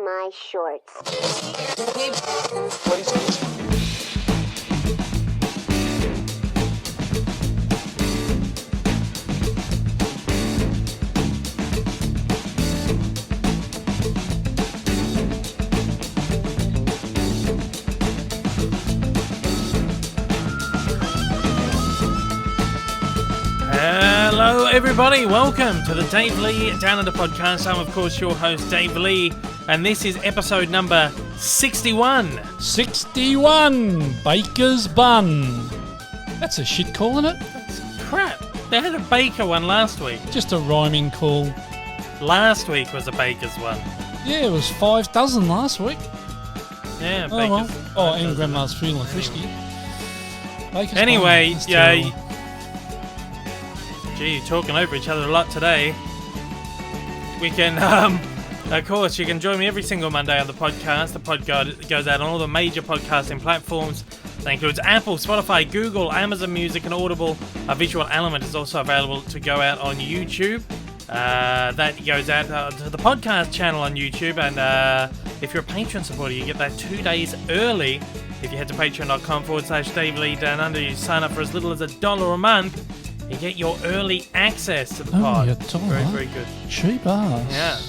my shorts. Hello everybody, welcome to the Dave Lee Down Under podcast. I'm of course your host Dave Lee, and this is episode number 61. 61! Baker's Bun. That's a shit call, isn't it? That's crap. They had a baker one last week. Just a rhyming call. Last week was a baker's one. Yeah, it was 5 dozen last week. Yeah, Oh, baker's. well. And Grandma's feeling frisky. Baker's Anyway, Bun. That's yeah. terrible. Gee, you're talking over each other a lot today. We can, of course, you can join me every single Monday on the podcast. The pod goes out on all the major podcasting platforms. That includes Apple, Spotify, Google, Amazon Music, and Audible. A visual element is also available to go out on YouTube. That goes out to the podcast channel on YouTube. And if you're a Patreon supporter, you get that 2 days early. If you head to patreon.com/Dave Lee Down Under, you sign up for as little as $1 a month. You get your early access to the pod. Very, very good. Cheap ass. Yeah,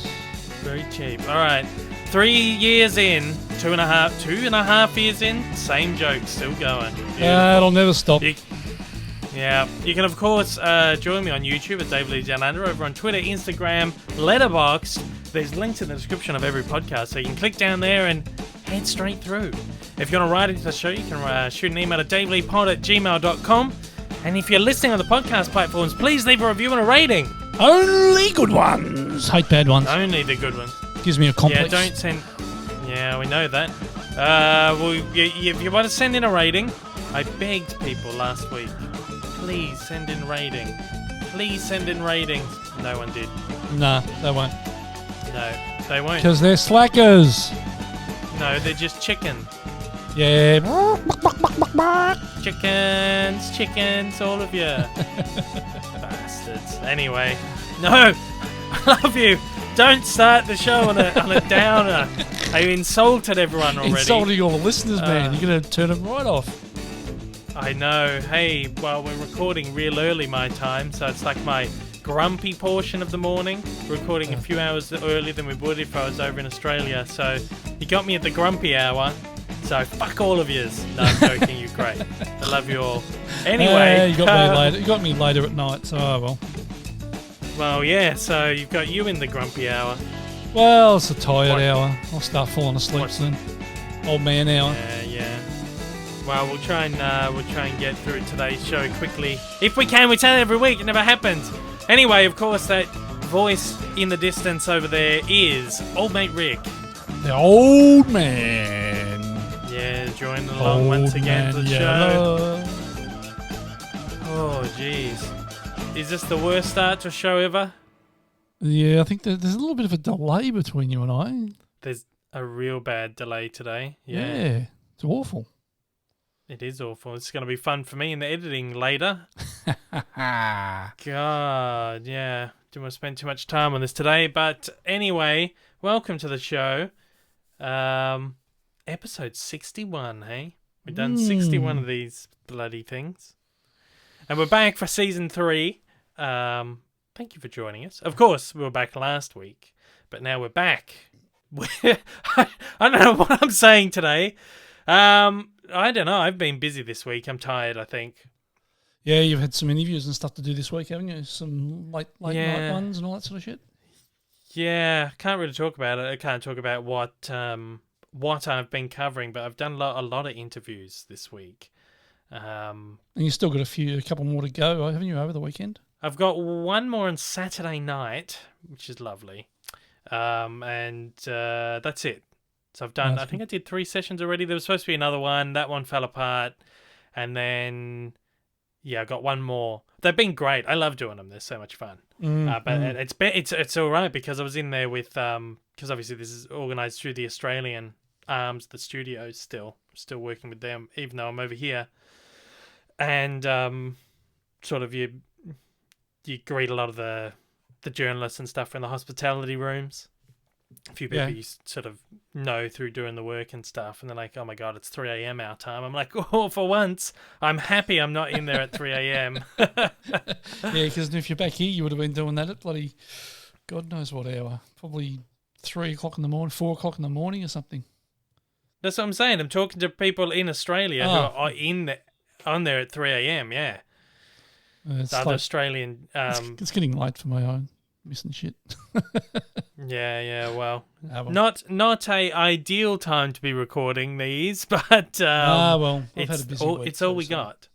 very cheap. All right, 3 years in, two and a half years in, same joke, still going. It'll never stop. You can of course join me on YouTube at Dave Lee Down Under, over on Twitter, Instagram, Letterboxd. There's links in the description of every podcast, so you can click down there and head straight through. If you want to write into the show, you can shoot an email to daveleepod@gmail.com. And if you're listening on the podcast platforms, please leave a review and a rating. Only good ones. Hate bad ones. Only the good ones. Gives me a complex. Yeah, don't send... Yeah, we know that. If you want to send in a rating, I begged people last week, please send in rating. Please send in ratings. No one did. Nah, they won't. No, they won't. Because they're slackers. No, they're just chicken. Yeah. Chickens, all of you. Bastards. Anyway, no, I love you. Don't start the show on a downer. I insulted everyone already. Insulting all the listeners, man. You're going to turn them right off. I know. Hey, well, we're recording real early my time, so it's like my grumpy portion of the morning. We're recording a few hours earlier than we would if I was over in Australia, so you got me at the grumpy hour. So fuck all of yous. No, I'm joking. You're great. I love you all. Anyway, you got me later. You got me later at night. So well. Well, yeah. So you've got you in the grumpy hour. Well, it's a tired hour. I'll start falling asleep soon. Old man hour. Yeah. Well, we'll try and get through today's show quickly if we can. We say that every week. It never happens. Anyway, of course, that voice in the distance over there is Old Mate Rick. The old man. Yeah, joining along once again to the show. Oh, jeez. Is this the worst start to a show ever? Yeah, I think there's a little bit of a delay between you and I. There's a real bad delay today. Yeah, it's awful. It is awful. It's going to be fun for me in the editing later. God, yeah. Didn't want to spend too much time on this today. But anyway, welcome to the show. Episode 61, hey? We've done 61 of these bloody things. And we're back for season 3. Thank you for joining us. Of course, we were back last week, but now we're back. I don't know what I'm saying today. I don't know. I've been busy this week. I'm tired, I think. Yeah, you've had some interviews and stuff to do this week, haven't you? Some late night ones and all that sort of shit. Yeah, can't really talk about it. I can't talk about what I've been covering, but I've done a lot of interviews this week. And you still got a couple more to go, haven't you, over the weekend? I've got one more on Saturday night, which is lovely. And that's it. So I've done, I think I did 3 sessions already. There was supposed to be another one. That one fell apart. And then, yeah, I got one more. They've been great. I love doing them. They're so much fun. But it's all right because I was in there with, because obviously this is organised through the Australian arms, the studios still working with them, even though I'm over here. And sort of you greet a lot of the journalists and stuff in the hospitality rooms. A few people you sort of know through doing the work and stuff, and they're like, "Oh my god, it's 3 a.m. our time." I'm like, "Oh, for once, I'm happy I'm not in there at 3 a.m." Yeah, because if you're back here, you would have been doing that at bloody God knows what hour. Probably 3 o'clock in the morning, 4 o'clock in the morning, or something. That's what I'm saying. I'm talking to people in Australia who are on there at 3 a.m. Yeah, It's other like, Australian. it's getting late for my own missing shit. Yeah. Well, well. not a ideal time to be recording these, but well, I've had a busy week. It's all we got.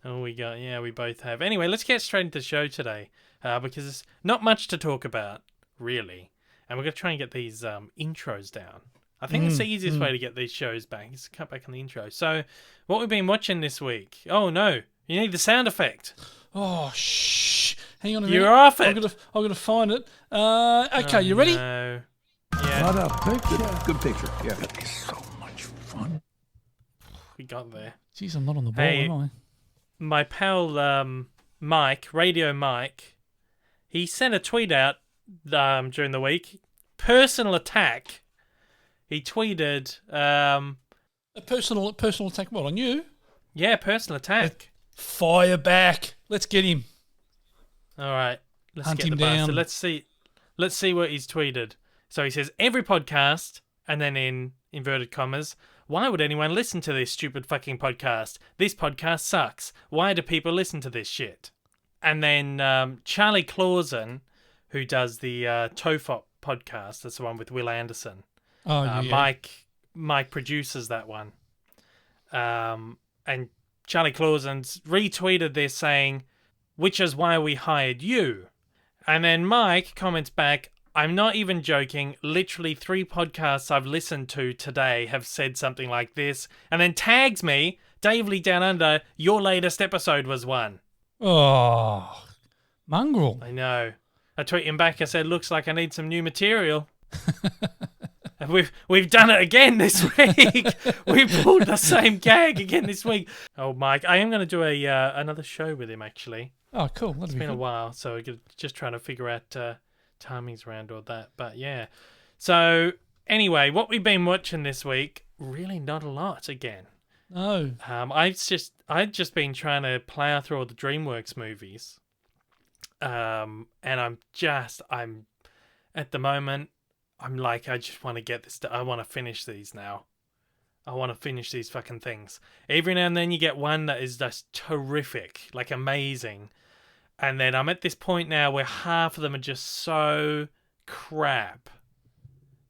All we got. Yeah, we both have. Anyway, let's get straight into the show today, because there's not much to talk about really, and we're gonna try and get these intros down. I think it's the easiest way to get these shows back is to cut back on the intro. So, what we've been watching this week? Oh no, you need the sound effect. Oh shh! Hang on a minute. You're off it. I'm gonna find it. Okay, you ready? No. Yeah. What a picture. Good picture. Yeah. That'd be so much fun. We got there. Jeez, I'm not on the ball, Hey, am I? My pal Mike, Radio Mike, he sent a tweet out during the week. Personal attack. He tweeted, A personal attack. What, on you? yeah, personal attack. Fire back. Let's get him. All right, let's Hunt get him the bastard. down. Let's see what he's tweeted. So he says, every podcast, and then in inverted commas, why would anyone listen to this stupid fucking podcast? This podcast sucks. Why do people listen to this shit? And then Charlie Clausen, who does the Tofop podcast, that's the one with Will Anderson. Oh, yeah. Mike produces that one. And Charlie Clausen's retweeted this saying, which is why we hired you. And then Mike comments back, I'm not even joking. Literally 3 podcasts I've listened to today have said something like this. And then tags me, Dave Lee Down Under, your latest episode was one. Oh, mongrel. I know. I tweeted him back, I said, looks like I need some new material. And we've done it again this week. We pulled the same gag again this week. Oh, Mike, I am going to do another show with him, actually. Oh, cool. It's been a while, so we're just trying to figure out timings around all that. But yeah. So anyway, what we've been watching this week, really not a lot again. No. I've just been trying to plow through all the DreamWorks movies. And I'm at the moment, I'm like, I just want to get this. I want to finish these now. I want to finish these fucking things. Every now and then you get one that is just terrific, like amazing. And then I'm at this point now where half of them are just so crap.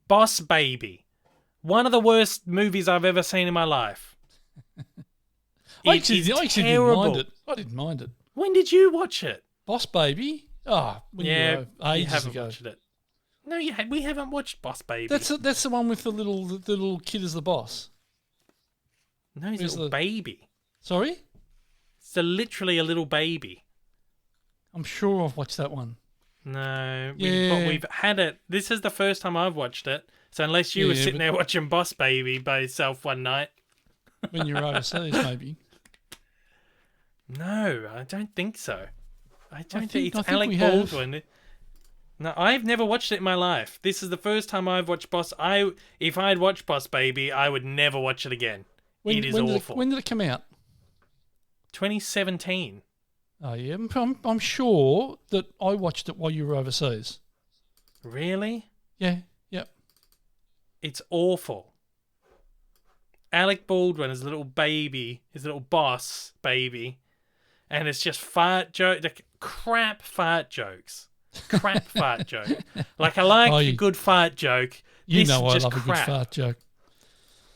Boss Baby. One of the worst movies I've ever seen in my life. I actually didn't mind it. I didn't mind it. When did you watch it? Boss Baby? Oh, when you were ages you haven't ago. watched it. No, we haven't watched Boss Baby. That's the one with the little kid as the boss. No, he's a little baby. Sorry? It's literally a little baby. I'm sure I've watched that one. No, Yeah. we've had it. This is the first time I've watched it. So unless you were sitting there watching Boss Baby by yourself one night. When you're overseas, maybe. No, I don't think so. I think it's we Alec have. Baldwin. No, I've never watched it in my life. This is the first time I've watched If I'd watched Boss Baby, I would never watch it again. It is awful. When did it come out? 2017. Oh yeah, I'm sure that I watched it while you were overseas. Really? Yeah. Yep. It's awful. Alec Baldwin is a little baby, his little boss baby, and it's just crap fart jokes. Crap fart joke. Like, I like a good fart joke. You know I love a good fart joke.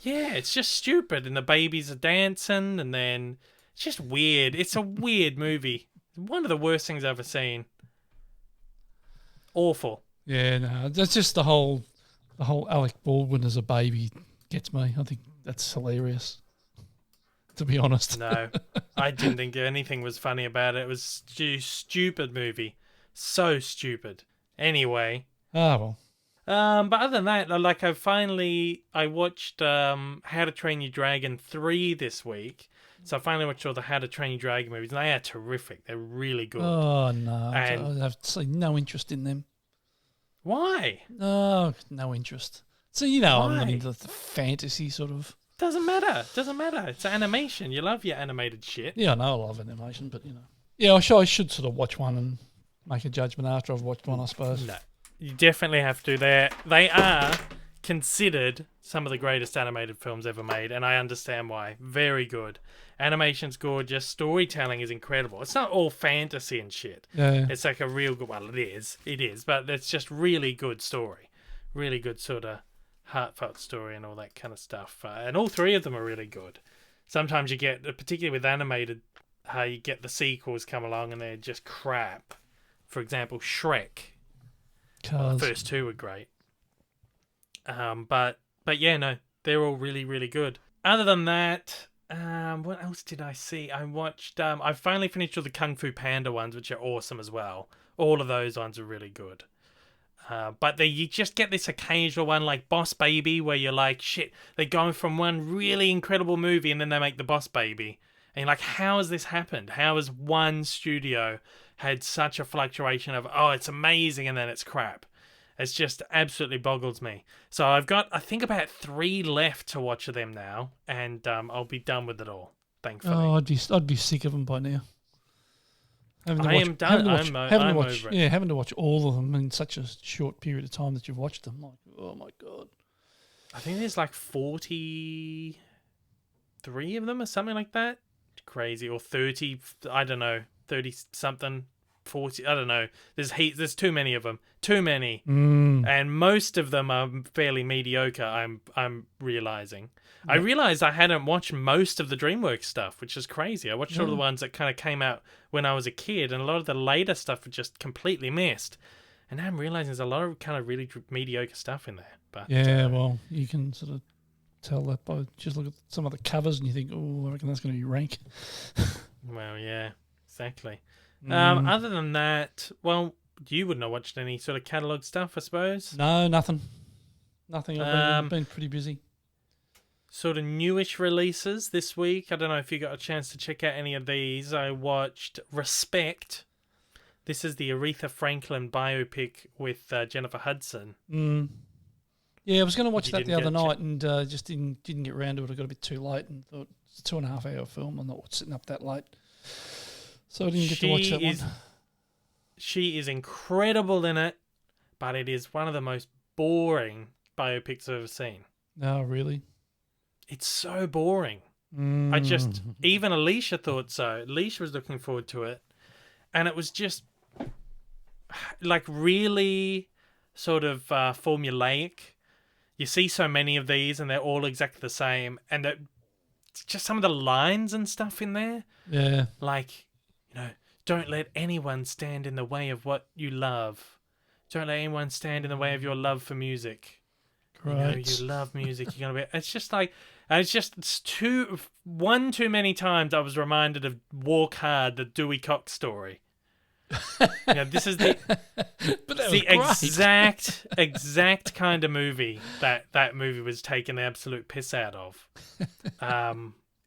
Yeah, it's just stupid, and the babies are dancing, and then it's just weird. It's a weird movie. One of the worst things I've ever seen. Awful. Yeah, no, that's just the whole Alec Baldwin as a baby gets me. I think that's hilarious, to be honest. No, I didn't think anything was funny about it. It was stupid movie. So stupid. Anyway. Oh, well. But other than that, like, I watched How to Train Your Dragon 3 this week. So I finally watched all the How to Train Your Dragon movies, and they are terrific. They're really good. Oh, no. And I have no interest in them. Why? Oh, no interest. So I'm not Why? into the fantasy sort of. Doesn't matter. It's animation. You love your animated shit. Yeah, I know a lot of animation, but yeah, I should sort of watch one and make a judgment after I've watched one, I suppose. No, you definitely have to. They are considered some of the greatest animated films ever made, and I understand why. Very good. Animation's gorgeous. Storytelling is incredible. It's not all fantasy and shit. Yeah. It's like a real good. Well, it is, but it's just really good story. Really good sort of heartfelt story and all that kind of stuff. And all three of them are really good. Sometimes you get, particularly with animated, how you get the sequels come along and they're just crap. For example, Shrek. The first two were great. But yeah, no, they're all really, really good. Other than that, what else did I see? I watched, I finally finished all the Kung Fu Panda ones, which are awesome as well. All of those ones are really good. But you just get this occasional one like Boss Baby where you're like, shit, they're going from one really incredible movie and then they make the Boss Baby. And you're like, how has this happened? How has one studio had such a fluctuation of, oh, it's amazing and then it's crap? It's just absolutely boggles me. So I've got, I think, about 3 left to watch of them now, and I'll be done with it all, thankfully. Oh, I'd be sick of them by now. I am done. I'm over it. Yeah, having to watch all of them in such a short period of time that you've watched them. Like, oh my God. I think there's like 43 of them or something like that. Crazy. Or 30, I don't know, 30 something, 40, I don't know. There's too many of them. Too many. And most of them are fairly mediocre, I'm realizing. I realized I hadn't watched most of the DreamWorks stuff, which is crazy. I watched all the ones that kind of came out when I was a kid, and a lot of the later stuff was just completely missed. And now I'm realizing there's a lot of kind of really mediocre stuff in there. But well, you can sort of tell that by just look at some of the covers and you think, oh, I reckon that's going to be rank. Well, yeah, exactly. Other than that, well, you wouldn't have watched any sort of catalogue stuff, I suppose? No, nothing. I've been pretty busy. Sort of newish releases this week. I don't know if you got a chance to check out any of these. I watched Respect. This is the Aretha Franklin biopic with Jennifer Hudson. Yeah, I was going to watch that the other night and just didn't get around to it. I got a bit too late and thought it's a 2.5 hour film. I'm not sitting up that late. So I didn't get to watch that one. She is incredible in it, but it is one of the most boring biopics I've ever seen. No, really? It's so boring. Even Alicia thought so. Alicia was looking forward to it. And it was just like really sort of formulaic. You see so many of these and they're all exactly the same. And just some of the lines and stuff in there. Yeah. Like, don't let anyone stand in the way of what you love. Don't let anyone stand in the way of your love for music. Right. You love music. You're gonna be. It's just like, it's too many times I was reminded of Walk Hard, the Dewey Cox story. This is the exact kind of movie that movie was taking the absolute piss out of.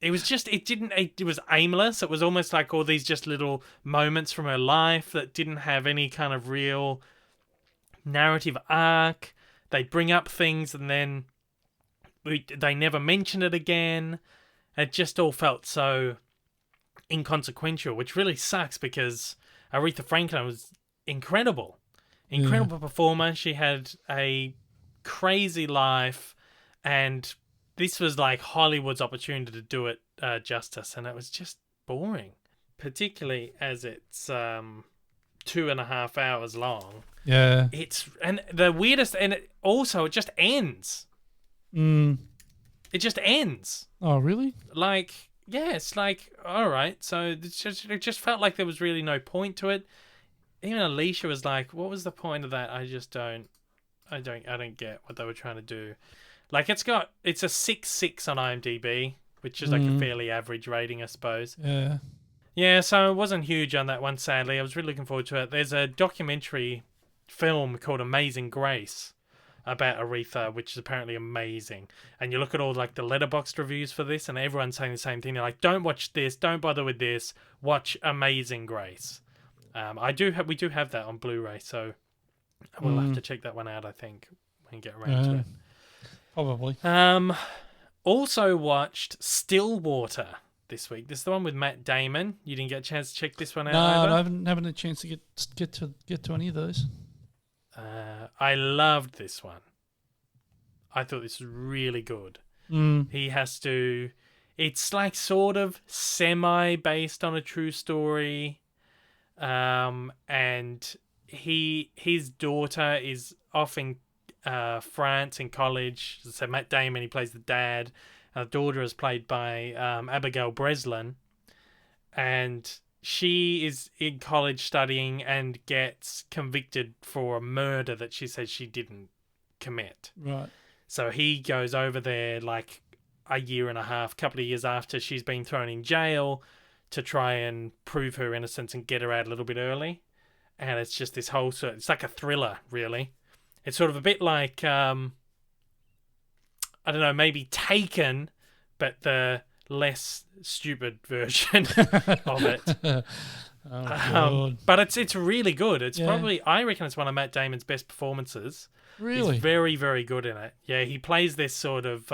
It was aimless. It was almost like all these just little moments from her life that didn't have any kind of real narrative arc. They bring up things and then they never mention it again. It just all felt so inconsequential, which really sucks because Aretha Franklin was incredible. Incredible performer. She had a crazy life, and this was like Hollywood's opportunity to do it justice, and it was just boring, particularly as it's 2.5 hours long. Yeah. And the weirdest, and it just ends. It just ends. Oh, really? Like, yeah, it's like, all right. So it just felt like there was really no point to it. Even Alicia was like, what was the point of that? I don't get what they were trying to do. Like, it's a 6.6 on IMDb, which is like a fairly average rating, I suppose. Yeah. Yeah, so it wasn't huge on that one, sadly. I was really looking forward to it. There's a documentary film called Amazing Grace about Aretha, which is apparently amazing. And you look at all like the Letterboxd reviews for this, and everyone's saying the same thing. They're like, don't watch this, don't bother with this, watch Amazing Grace. We do have that on Blu-ray, so We'll have to check that one out, I think, when we get around to it. Probably. Also watched Stillwater this week. This is the one with Matt Damon. You didn't get a chance to check this one out either? No, I haven't had a chance to get to any of those. I loved this one. I thought this was really good. He has to... It's like sort of semi-based on a true story. And his daughter is off in France in college. So Matt Damon, he plays the dad. The daughter is played by Abigail Breslin. And she is in college studying and gets convicted for a murder that she says she didn't commit. Right. So he goes over there like a year and a half, couple of years after she's been thrown in jail to try and prove her innocence and get her out a little bit early. And it's just this whole sort. It's like a thriller, really. It's sort of a bit like, I don't know, maybe Taken, but the less stupid version of it. But it's really good. It's probably, I reckon it's one of Matt Damon's best performances. Really? He's very, very good in it. Yeah, he plays this sort of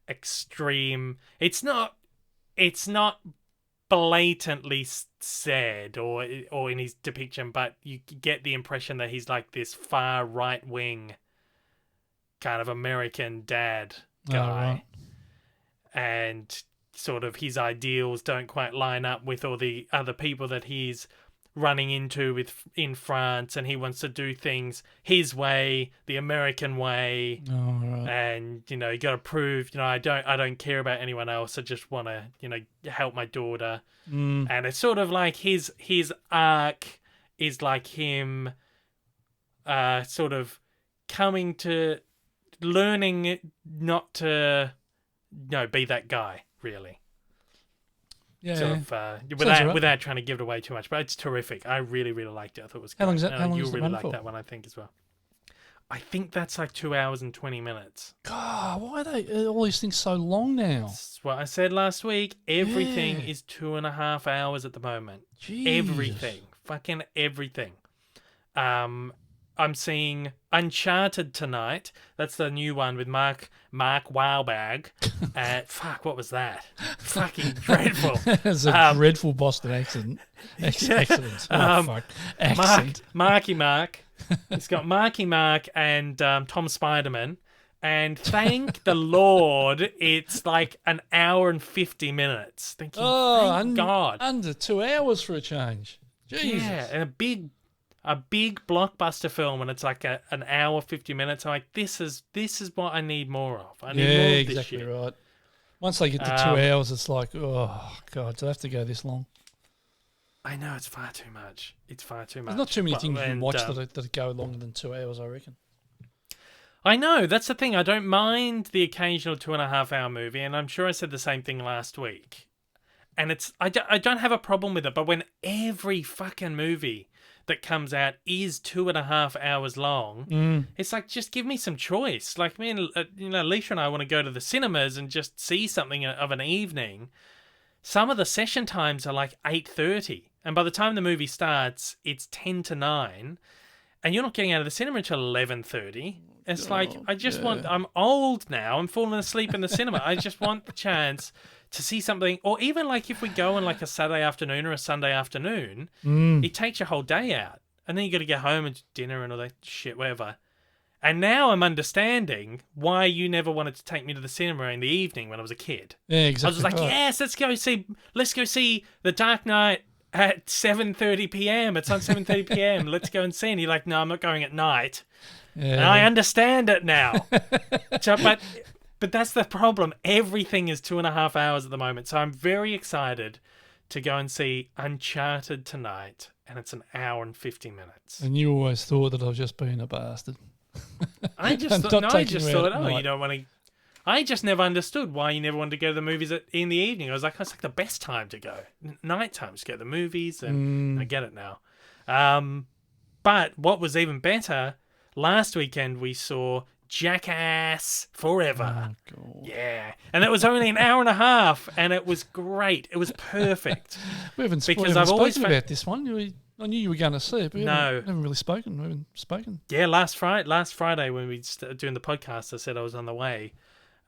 extreme. It's not blatantly sad or in his depiction, but you get the impression that he's like this far right wing kind of American dad guy. Right. And sort of his ideals don't quite line up with all the other people that he's running into in France, and he wants to do things his way, the American way. Right. And you got to prove, I don't care about anyone else. I just want to, help my daughter. And it's sort of like his arc is like him, sort of coming to learning not to, be that guy, really. Yeah. Sort of, without trying to give it away too much, but it's terrific. I really, really liked it. I thought it was great. How long is that? How long you'll is the really run like for? that one, I think, as well. I think that's like 2 hours and 20 minutes. God, why are they all these things so long now? That's what I said last week. Everything is 2.5 hours at the moment. Jeez. Everything. Fucking everything. I'm seeing Uncharted tonight. That's the new one with Mark Wahlberg. Fuck, what was that? Fucking dreadful. It's a dreadful Boston accent. Excellent. Fuck. Accent. Marky Mark. It's got Marky Mark and Tom Spiderman. And thank the Lord, it's like an hour and 50 minutes. Thank God. Under 2 hours for a change. Jesus. Yeah, and a big blockbuster film, and it's like an hour 50 minutes. I'm like, this is what I need more of. I need more of this shit. Right. Once they get to 2 hours, it's like, oh God, do I have to go this long? I know, it's far too much. There's not too many things you can watch that go longer than 2 hours, I reckon. I know, that's the thing. I don't mind the occasional 2.5 hour movie, and I'm sure I said the same thing last week. And I don't have a problem with it, but when every fucking movie that comes out is 2.5 hours long, it's like, just give me some choice. Like, me and Alicia and I want to go to the cinemas and just see something of an evening. Some of the session times are like 8:30, and by the time the movie starts, it's 10 to 9, and you're not getting out of the cinema until 11:30. It's I'm old now. I'm falling asleep in the cinema. I just want the chance to see something, or even like if we go on like a Saturday afternoon or a Sunday afternoon, it takes your whole day out. And then you got to get home and dinner and all that shit, whatever. And now I'm understanding why you never wanted to take me to the cinema in the evening when I was a kid. Yeah, exactly. I was just like, yes, let's go see The Dark Knight at 7:30 p.m. It's on 7:30 p.m. Let's go and see. And you're like, no, I'm not going at night. Yeah. And I understand it now. But that's the problem. Everything is 2.5 hours at the moment. So I'm very excited to go and see Uncharted tonight. And it's an hour and 50 minutes. And you always thought that I was just being a bastard. I just thought, you don't want to... I just never understood why you never wanted to go to the movies in the evening. I was like, that's like the best time to go. Night time to go to the movies. And I get it now. But what was even better, last weekend we saw Jackass Forever. Oh, God. Yeah. And it was only an hour and a half, and it was great. It was perfect. we haven't spoken about this one. I knew you were going to see it, but No. we haven't really spoken. We haven't spoken. Yeah, last Friday when we started doing the podcast, I said I was on the way.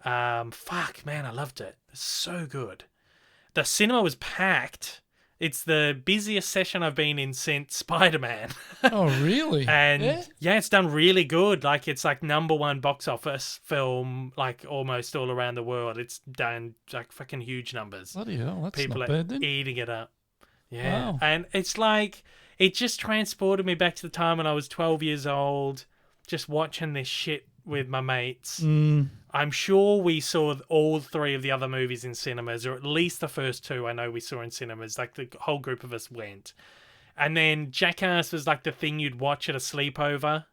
Fuck, man, I loved it. It's so good. The cinema was packed. It's the busiest session I've been in since Spider-Man. Oh, really? And yeah, it's done really good. Like, it's like #1 box office film, like almost all around the world. It's done like fucking huge numbers. Bloody hell, that's People not are bad then. eating it up. Yeah. Wow. And it's like, it just transported me back to the time when I was 12 years old, just watching this shit with my mates. I'm sure we saw all 3 of the other movies in cinemas, or at least the first 2 I know we saw in cinemas. Like, the whole group of us went. And then Jackass was like the thing you'd watch at a sleepover.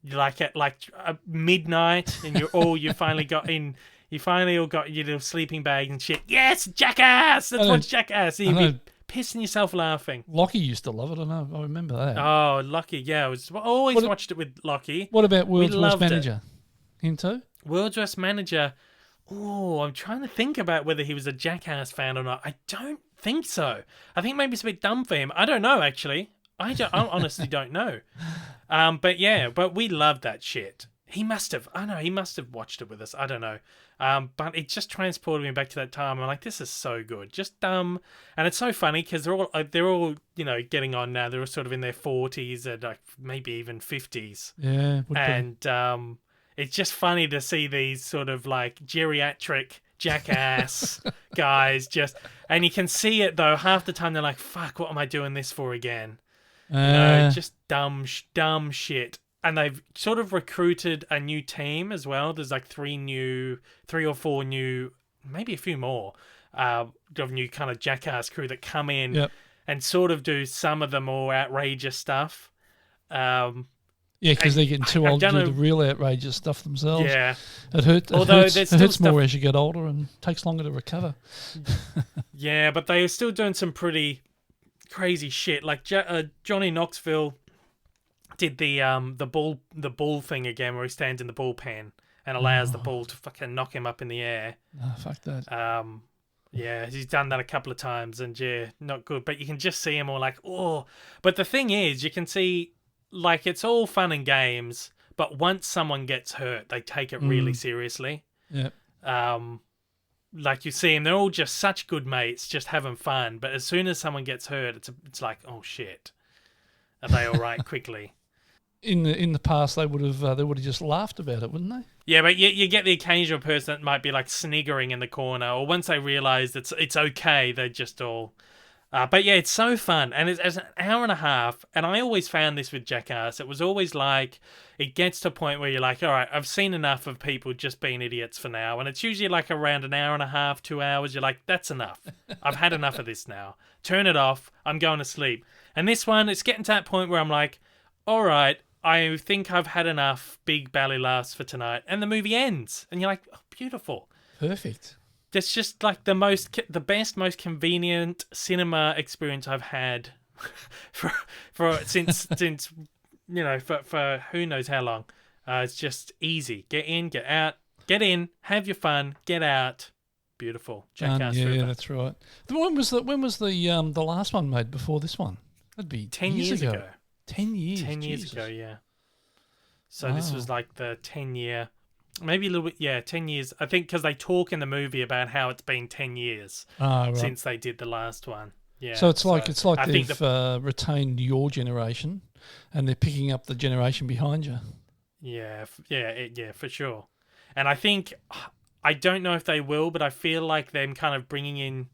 Like at midnight, and you finally got in. You finally all got your little sleeping bag and shit. Yes, Jackass! Let's watch Jackass. And you'd be pissing yourself laughing. Lockie used to love it. I remember that. Oh, Lockie, yeah. I always watched it with Lockie. What about World's Worst Manager? Him too? World's Worst Manager. Oh, I'm trying to think about whether he was a Jackass fan or not. I don't think so. I think maybe it's a bit dumb for him. I don't know, actually. I honestly don't know. But we loved that shit. He must have watched it with us. I don't know. But it just transported me back to that time. I'm like, this is so good. Just dumb. And it's so funny because they're all, getting on now. They're all sort of in their 40s and like maybe even 50s. Yeah. And it's just funny to see these sort of like geriatric Jackass guys and you can see it though. Half the time they're like, fuck, what am I doing this for again? Just dumb shit. And they've sort of recruited a new team as well. There's like 3 or 4 new, maybe a few more, of new kind of Jackass crew that come in and sort of do some of the more outrageous stuff. Yeah, because they're getting too old to do the real outrageous stuff themselves. Yeah. It hurts more as you get older and takes longer to recover. Yeah, but they are still doing some pretty crazy shit. Like Johnny Knoxville did the ball thing again, where he stands in the bullpen and allows the ball to fucking knock him up in the air. Oh, fuck that. Yeah, he's done that a couple of times, and yeah, not good. But you can just see him all like, oh. But the thing is, you can see, like, it's all fun and games, but once someone gets hurt, they take it really seriously. Yeah. Like, you see them, they're all just such good mates, just having fun. But as soon as someone gets hurt, it's like, oh shit, are they all right? Quickly. In the past, they would have just laughed about it, wouldn't they? Yeah, but you get the occasional person that might be like sniggering in the corner, or once they realise it's okay, they just all. But yeah, it's so fun, and it's an hour and a half. And I always found this with Jackass. It was always like, it gets to a point where you're like, all right, I've seen enough of people just being idiots for now. And it's usually like around an hour and a half, 2 hours. You're like, that's enough. I've had enough of this now. Turn it off. I'm going to sleep. And this one, it's getting to that point where I'm like, all right, I think I've had enough big belly laughs for tonight. And the movie ends. And you're like, oh, beautiful. Perfect. It's just like the best, most convenient cinema experience I've had since for who knows how long. It's just easy. Get in, get out, get in, have your fun, get out. Beautiful. Jackass. Yeah, that's right. When was the last one made before this one? That'd be 10 years ago. 10 years. 10 years ago, yeah. So this was like the 10-year. Maybe a little bit, yeah, 10 years. I think because they talk in the movie about how it's been 10 years since they did the last one. Yeah. So it's like they've retained your generation, and they're picking up the generation behind you. Yeah, for sure. And I don't know if they will, but I feel like them kind of bringing in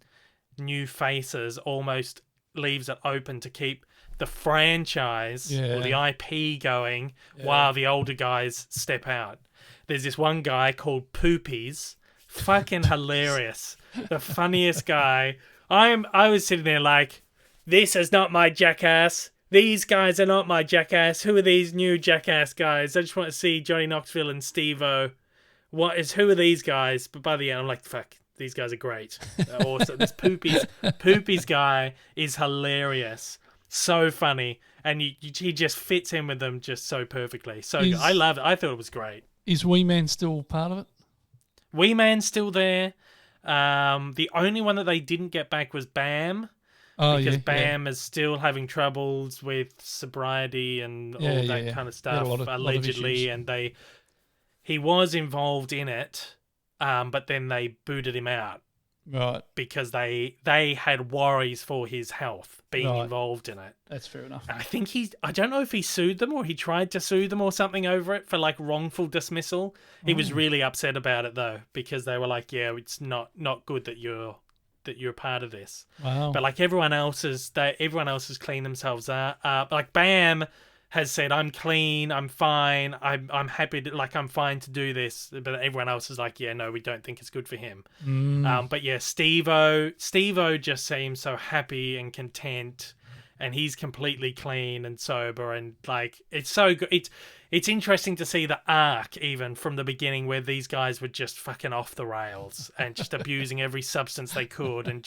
new faces almost leaves it open to keep the franchise or the IP going while the older guys step out. There's this one guy called Poopies, fucking hilarious, the funniest guy. I was sitting there like, this is not my Jackass. These guys are not my Jackass. Who are these new Jackass guys? I just want to see Johnny Knoxville and Steve-O. Who are these guys? But by the end, I'm like, fuck, these guys are great. They're awesome. This Poopies guy is hilarious. So funny. And he just fits in with them just so perfectly. So I love it. I thought it was great. Is Wee Man still part of it? Wee Man's still there. The only one that they didn't get back was Bam. because Bam is still having troubles with sobriety and all that kind of stuff, allegedly, and he was involved in it, but then they booted him out. Right. Because they had worries for his health being involved in it. That's fair enough. I think I don't know if he sued them or he tried to sue them or something over it for like wrongful dismissal. He was really upset about it though, because they were like, yeah, it's not good that you're part of this. Wow. But like everyone else has cleaned themselves up. Like Bam has said, I'm clean, I'm fine, I'm happy to, like, I'm fine to do this. But everyone else is like, yeah, no, we don't think it's good for him. But yeah, Steve-O just seems so happy and content, and he's completely clean and sober, and like, it's so good. It's interesting to see the arc even from the beginning, where these guys were just fucking off the rails and just abusing every substance they could, and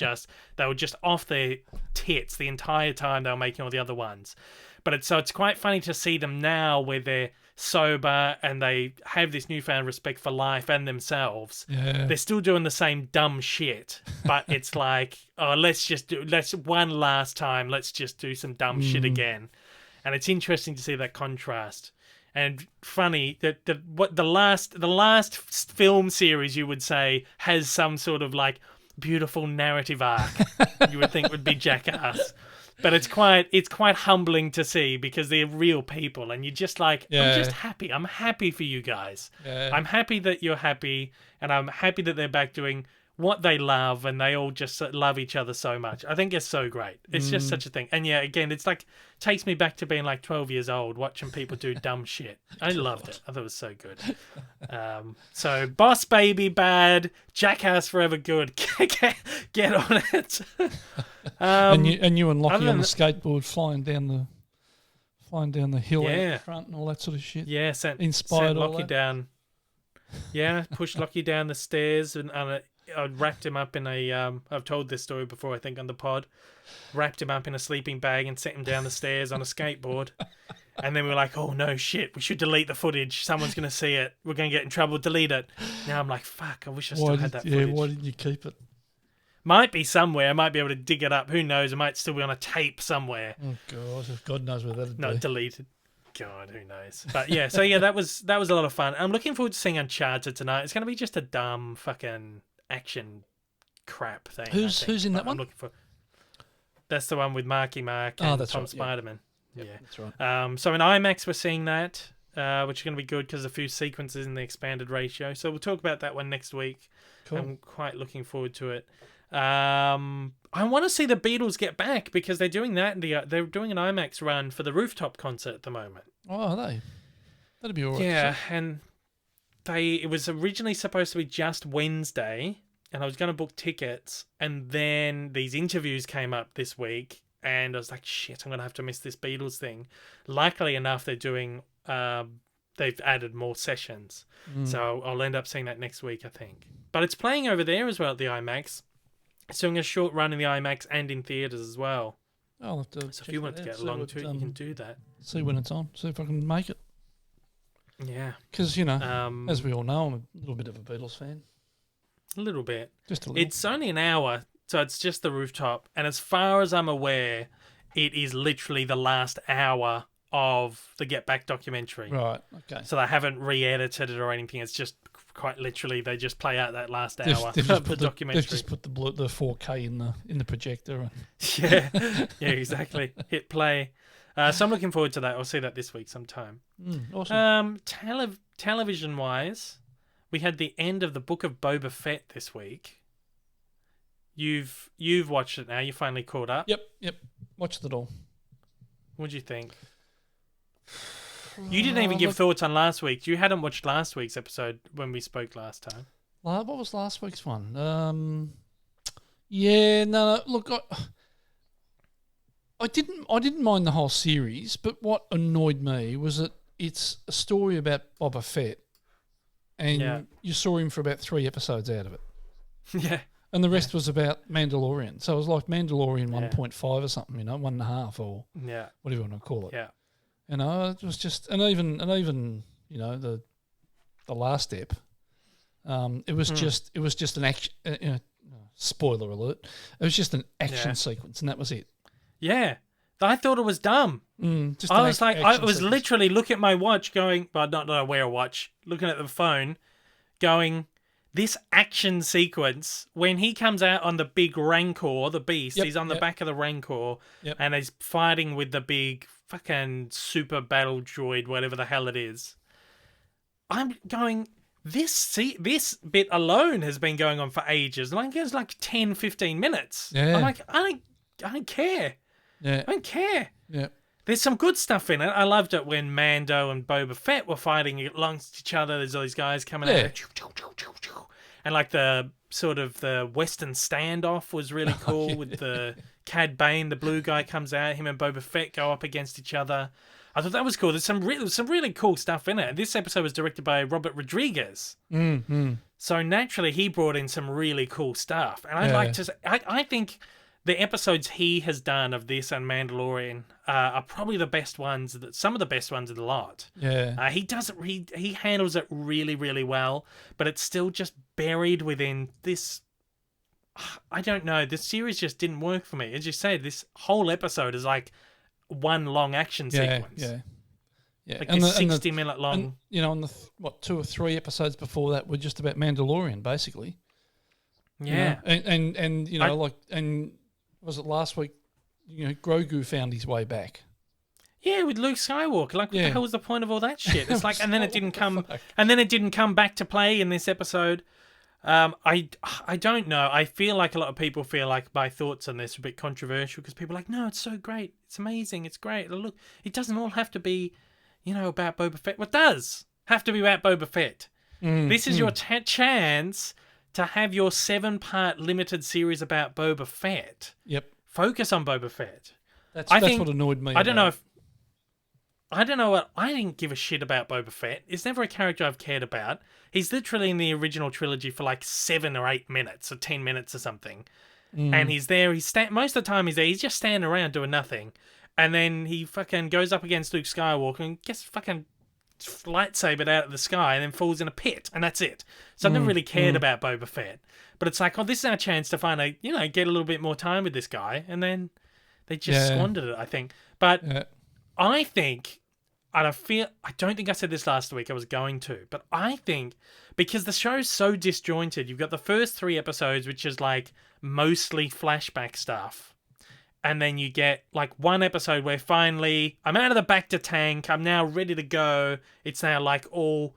they were just off their tits the entire time they were making all the other ones. But it's quite funny to see them now where they're sober and they have this newfound respect for life and themselves. Yeah. They're still doing the same dumb shit, but it's like, oh, let's one last time, let's just do some dumb shit again. And it's interesting to see that contrast. And funny that the last film series, you would say, has some sort of like beautiful narrative arc. You would think would be Jackass. But it's quite humbling to see, because they're real people, and you're just like, I'm just happy. I'm happy for you guys. Yeah. I'm happy that you're happy, and I'm happy that they're back doing what they love, and they all just love each other so much. I think it's so great. It's just such a thing. And yeah, again, it's like, takes me back to being like 12 years old, watching people do dumb shit. I loved it. I thought it was so good. So Boss Baby bad, Jackass forever good. Get on it. And you and Lockie on the skateboard flying down the hill out the front and all that sort of shit. Yeah, inspired all Lockie that. down. Yeah, pushed Lockie down the stairs, and I wrapped him up in a. I've told this story before, I think, on the pod. Wrapped him up in a sleeping bag and sent him down the stairs on a skateboard. And then we were like, oh no, shit, we should delete the footage. Someone's going to see it. We're going to get in trouble. Delete it. Now I'm like, fuck, I wish I still had that footage. Yeah, why didn't you keep it? Might be somewhere. I might be able to dig it up. Who knows? It might still be on a tape somewhere. Oh God knows where that'd be. Not deleted. God, who knows? But yeah, so yeah, that was a lot of fun. I'm looking forward to seeing Uncharted tonight. It's going to be just a dumb fucking action crap thing. Who's in that one? I'm looking for. That's the one with Marky Mark and Tom Spiderman. Yeah, that's right. So in IMAX we're seeing that, which is going to be good because there's a few sequences in the expanded ratio. So we'll talk about that one next week. Cool. I'm quite looking forward to it. I want to see the Beatles get back, because they're doing that. They're doing an IMAX run for the rooftop concert at the moment. Oh, are they? That'd be all right. Yeah, and it was originally supposed to be just Wednesday, and I was going to book tickets, and then these interviews came up this week, and I was like, shit, I'm going to have to miss this Beatles thing. Luckily enough, they're doing, they've added more sessions, so I'll end up seeing that next week, I think. But it's playing over there as well at the IMAX. It's doing a short run in the IMAX and in theatres as well. I'll have to so if you want to get along to it, you can do that. See when it's on. See if I can make it. Yeah. Because, as we all know, I'm a little bit of a Beatles fan. A little bit. Just a little. It's only an hour, so it's just the rooftop. And as far as I'm aware, it is literally the last hour of the Get Back documentary. Right, okay. So they haven't re-edited it or anything. It's just quite literally, they just play out that last hour of the documentary. They've just put the 4K in the projector. Yeah, exactly. Hit play. So I'm looking forward to that. I'll see that this week sometime. Awesome. Television-wise, we had the end of the Book of Boba Fett this week. You've watched it now. You finally caught up. Yep. Watched it all. What'd you think? You didn't even give thoughts on last week. You hadn't watched last week's episode when we spoke last time. What was last week's one? Look, I didn't mind the whole series, but what annoyed me was that it's a story about Boba Fett, and you saw him for about 3 episodes out of it. Yeah. And the rest was about Mandalorian. So it was like Mandalorian 1.5 or something, 1.5 or whatever you want to call it. Yeah. It was just, and even the last step, it was just an action. spoiler alert. It was just an action sequence, and that was it. Yeah. I thought it was dumb. I was like, I was literally looking at my watch going, but not I wear a watch, looking at the phone, going, this action sequence, when he comes out on the big Rancor, the beast, he's on the back of the Rancor, and he's fighting with the big fucking super battle droid, whatever the hell it is. I'm going, this bit alone has been going on for ages. Like, it's like 10, 15 minutes. Yeah. I'm like, I don't care. Yeah. I don't care. Yeah. There's some good stuff in it. I loved it when Mando and Boba Fett were fighting amongst each other. There's all these guys coming out. And like the sort of the Western standoff was really cool with the Cad Bane, the blue guy comes out, him and Boba Fett go up against each other. I thought that was cool. There's some really cool stuff in it. This episode was directed by Robert Rodriguez. Mm-hmm. So naturally he brought in some really cool stuff. And I think the episodes he has done of this and Mandalorian are probably the best ones, some of the best ones in the lot. Yeah. He handles it really, really well, but it's still just buried within this. I don't know. This series just didn't work for me. As you say, this whole episode is like one long action sequence. Yeah. Like this 60-minute long. And, on the 2 or 3 episodes before that were just about Mandalorian, basically. Yeah. And was it last week? Grogu found his way back. Yeah, with Luke Skywalker. Like, what the hell was the point of all that shit? It's like, and then it didn't come back to play in this episode. I don't know. I feel like a lot of people feel like my thoughts on this are a bit controversial because people are like, no, it's so great, it's amazing, it's great. Look, it doesn't all have to be, about Boba Fett. Well, it does have to be about Boba Fett. This is your chance to have your 7-part limited series about Boba Fett. Yep. Focus on Boba Fett. That's what annoyed me. I don't know what. I didn't give a shit about Boba Fett. It's never a character I've cared about. He's literally in the original trilogy for like 7 or 8 minutes or 10 minutes or something. And he's there. Most of the time he's there. He's just standing around doing nothing. And then he fucking goes up against Luke Skywalker and gets fucking lightsabered out of the sky and then falls in a pit, and that's it. So I've never really cared about Boba Fett, but it's like, this is our chance to finally, get a little bit more time with this guy, and then they just squandered it, I think. But I think, and I don't think I said this last week, I was going to, but I think because the show's so disjointed, you've got the first 3 episodes, which is like mostly flashback stuff. And then you get like one episode where finally I'm out of the Bacta tank. I'm now ready to go. It's now like all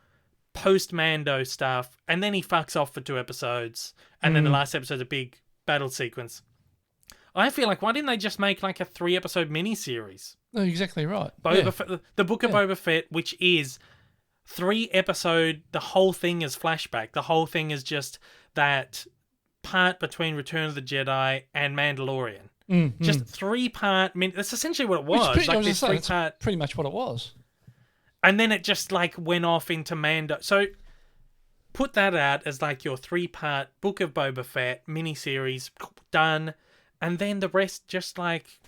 post-Mando stuff. And then he fucks off for 2 episodes. And then the last episode's a big battle sequence. I feel like, why didn't they just make like a 3-episode miniseries? No, exactly right. The Book of Boba Fett, which is 3-episode, the whole thing is flashback. The whole thing is just that part between Return of the Jedi and Mandalorian. Just 3-part. That's essentially what it was. That's pretty much what it was. And then it just like went off into Mando. So put that out as like your 3-part Book of Boba Fett miniseries done, and then the rest just like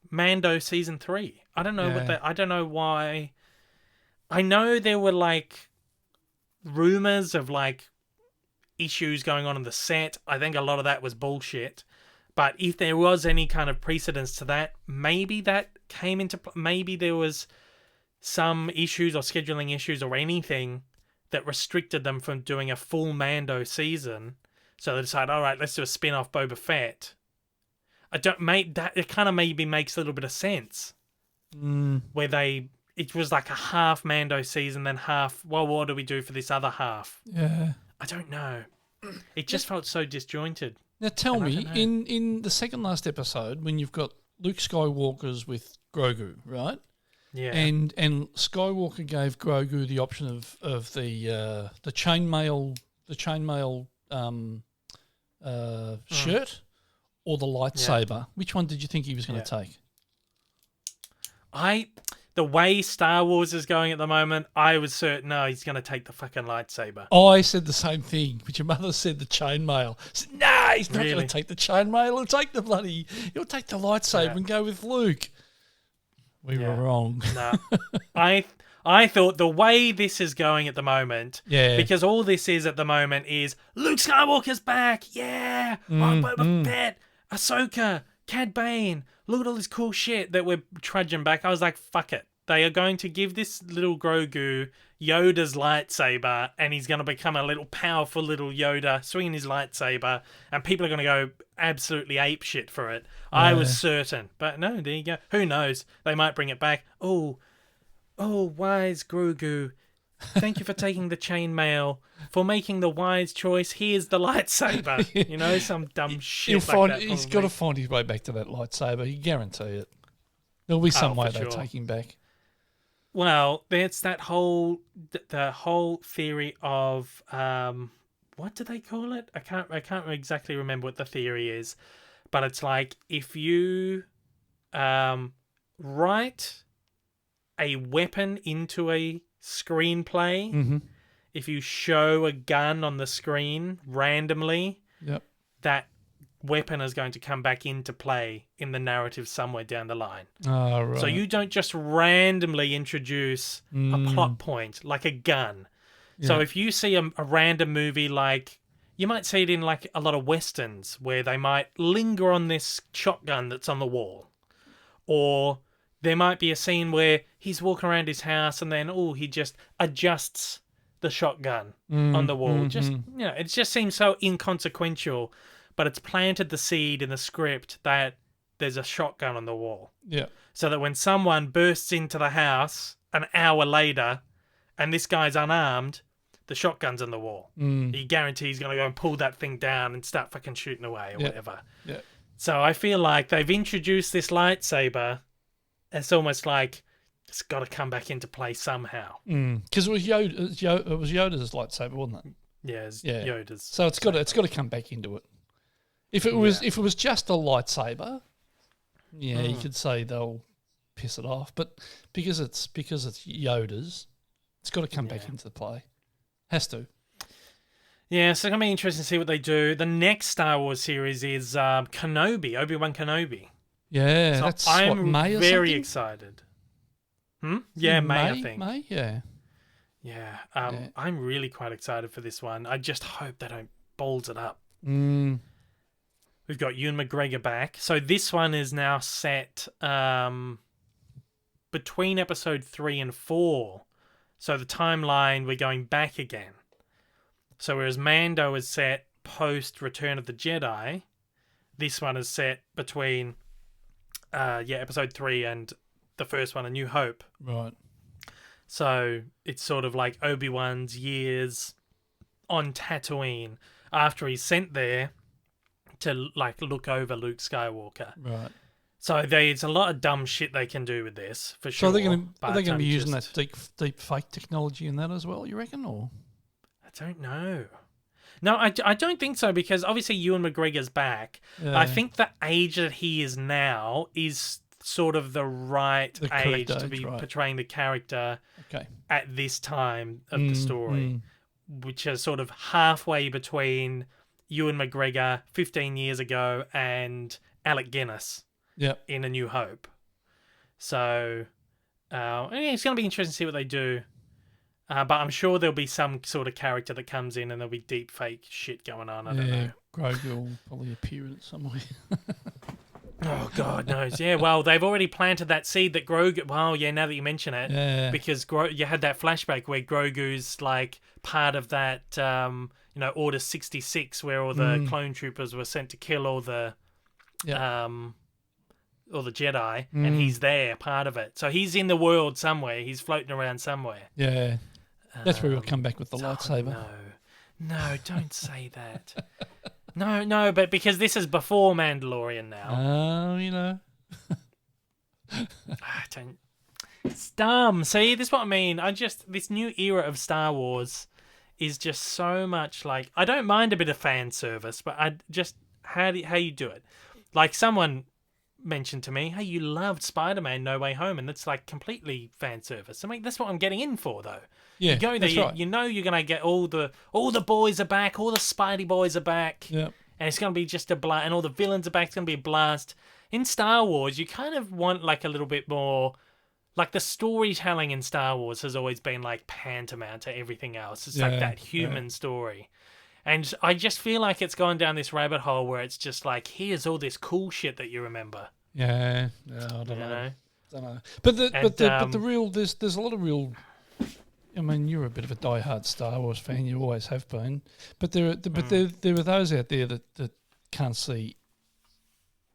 Mando season 3. I don't know I don't know why. I know there were like rumors of like issues going on in the set. I think a lot of that was bullshit. But if there was any kind of precedence to that, maybe that came into... Maybe there was some issues or scheduling issues or anything that restricted them from doing a full Mando season. So they decided, all right, let's do a spin-off Boba Fett. It kind of maybe makes a little bit of sense. Where it was like a half Mando season, then half, well, what do we do for this other half? Yeah. I don't know. It just felt so disjointed. Now tell me, in the second last episode, when you've got Luke Skywalker's with Grogu, right? Yeah. And Skywalker gave Grogu the option of the chainmail shirt or the lightsaber. Yeah. Which one did you think he was going to take? The way Star Wars is going at the moment, I was certain, no, he's going to take the fucking lightsaber. I said the same thing, but your mother said the chainmail. I said, nah, he's not going to take the chainmail. He'll take the lightsaber and go with Luke. We were wrong. No, I I thought the way this is going at the moment, Yeah. because all this is at the moment is Luke Skywalker's back, yeah, Boba Fett, Ahsoka, Cad Bane, look at all this cool shit that we're trudging back. I was like, fuck it. They are going to give this little Grogu Yoda's lightsaber, and he's going to become a little powerful little Yoda swinging his lightsaber, and people are going to go absolutely apeshit for it. Yeah. I was certain. But no, there you go. Who knows? They might bring it back. Oh, wise Grogu. Thank you for taking the chainmail, for making the wise choice. Here's the lightsaber. You know, some dumb shit He's got to find his way back to that lightsaber. You guarantee it. There'll be some way they'll take him back. Well, it's that whole theory of what do they call it? I can't exactly remember what the theory is, but it's like if you write a weapon into a screenplay, if you show a gun on the screen randomly, that weapon is going to come back into play in the narrative somewhere down the line. Oh, right. So you don't just randomly introduce a plot point like a gun. Yeah. So if you see a random movie, like you might see it in like a lot of westerns where they might linger on this shotgun that's on the wall, or there might be a scene where he's walking around his house and then he just adjusts the shotgun on the wall. Just it just seems so inconsequential. But it's planted the seed in the script that there's a shotgun on the wall. Yeah. So that when someone bursts into the house an hour later and this guy's unarmed, the shotgun's on the wall. He guarantees he's going to go and pull that thing down and start fucking shooting away or whatever. Yeah. So I feel like they've introduced this lightsaber. It's almost like it's got to come back into play somehow. Because it was Yoda's lightsaber, wasn't it? Yeah, Yoda's. So it's got to come back into it. If it was just a lightsaber, you could say they'll piss it off. But because it's Yoda's, it's got to come back into play. Has to. Yeah, so it's gonna be interesting to see what they do. The next Star Wars series is Kenobi, Obi-Wan Kenobi. Yeah, so that's May or very something? Excited. Yeah, May, I think. May, yeah. Yeah, I'm really quite excited for this one. I just hope they don't balls it up. We've got Ewan McGregor back. So this one is now set between episode 3 and 4. So the timeline, we're going back again. So whereas Mando is set post Return of the Jedi, this one is set between episode 3 and the first one, A New Hope. Right. So it's sort of like Obi-Wan's years on Tatooine after he's sent there to like look over Luke Skywalker. Right. So there's a lot of dumb shit they can do with this, for sure. So are they going to be using that deep fake technology in that as well, you reckon? Or I don't know. No, I don't think so, because obviously Ewan McGregor's back. Yeah. I think the age that he is now is sort of the right age to be portraying the character at this time of the story, which is sort of halfway between Ewan McGregor 15 years ago and Alec Guinness in A New Hope. So it's going to be interesting to see what they do. But I'm sure there'll be some sort of character that comes in and there'll be deep fake shit going on. I don't know. Grogu will probably appear in some way. Oh, God knows. Yeah, well, they've already planted that seed that Grogu... Well, yeah, now that you mention it. Because you had that flashback where Grogu's like part of that... Order 66, where all the clone troopers were sent to kill all the Jedi, and he's there, part of it. So he's in the world somewhere. He's floating around somewhere. Yeah, that's where he'll come back with the lightsaber. No, don't say that. No, but because this is before Mandalorian now. It's dumb. See, this is what I mean. This new era of Star Wars is just so much like, I don't mind a bit of fan service, but I just how you do it. Like someone mentioned to me, hey, you loved Spider-Man No Way Home, and that's like completely fan service. I mean, that's what I'm getting in for, though. Yeah, you go there, you know you're gonna get all the boys are back, all the Spidey boys are back, and it's gonna be just a blast, and all the villains are back. It's gonna be a blast. In Star Wars, you kind of want like a little bit more like the storytelling in Star Wars has always been like tantamount to everything else. It's like that human story. And I just feel like it's gone down this rabbit hole where it's just like, here's all this cool shit that you remember. Yeah, I don't know. But the real there's a lot of real. I mean, you're a bit of a diehard Star Wars fan. You always have been. But there are those out there that can't see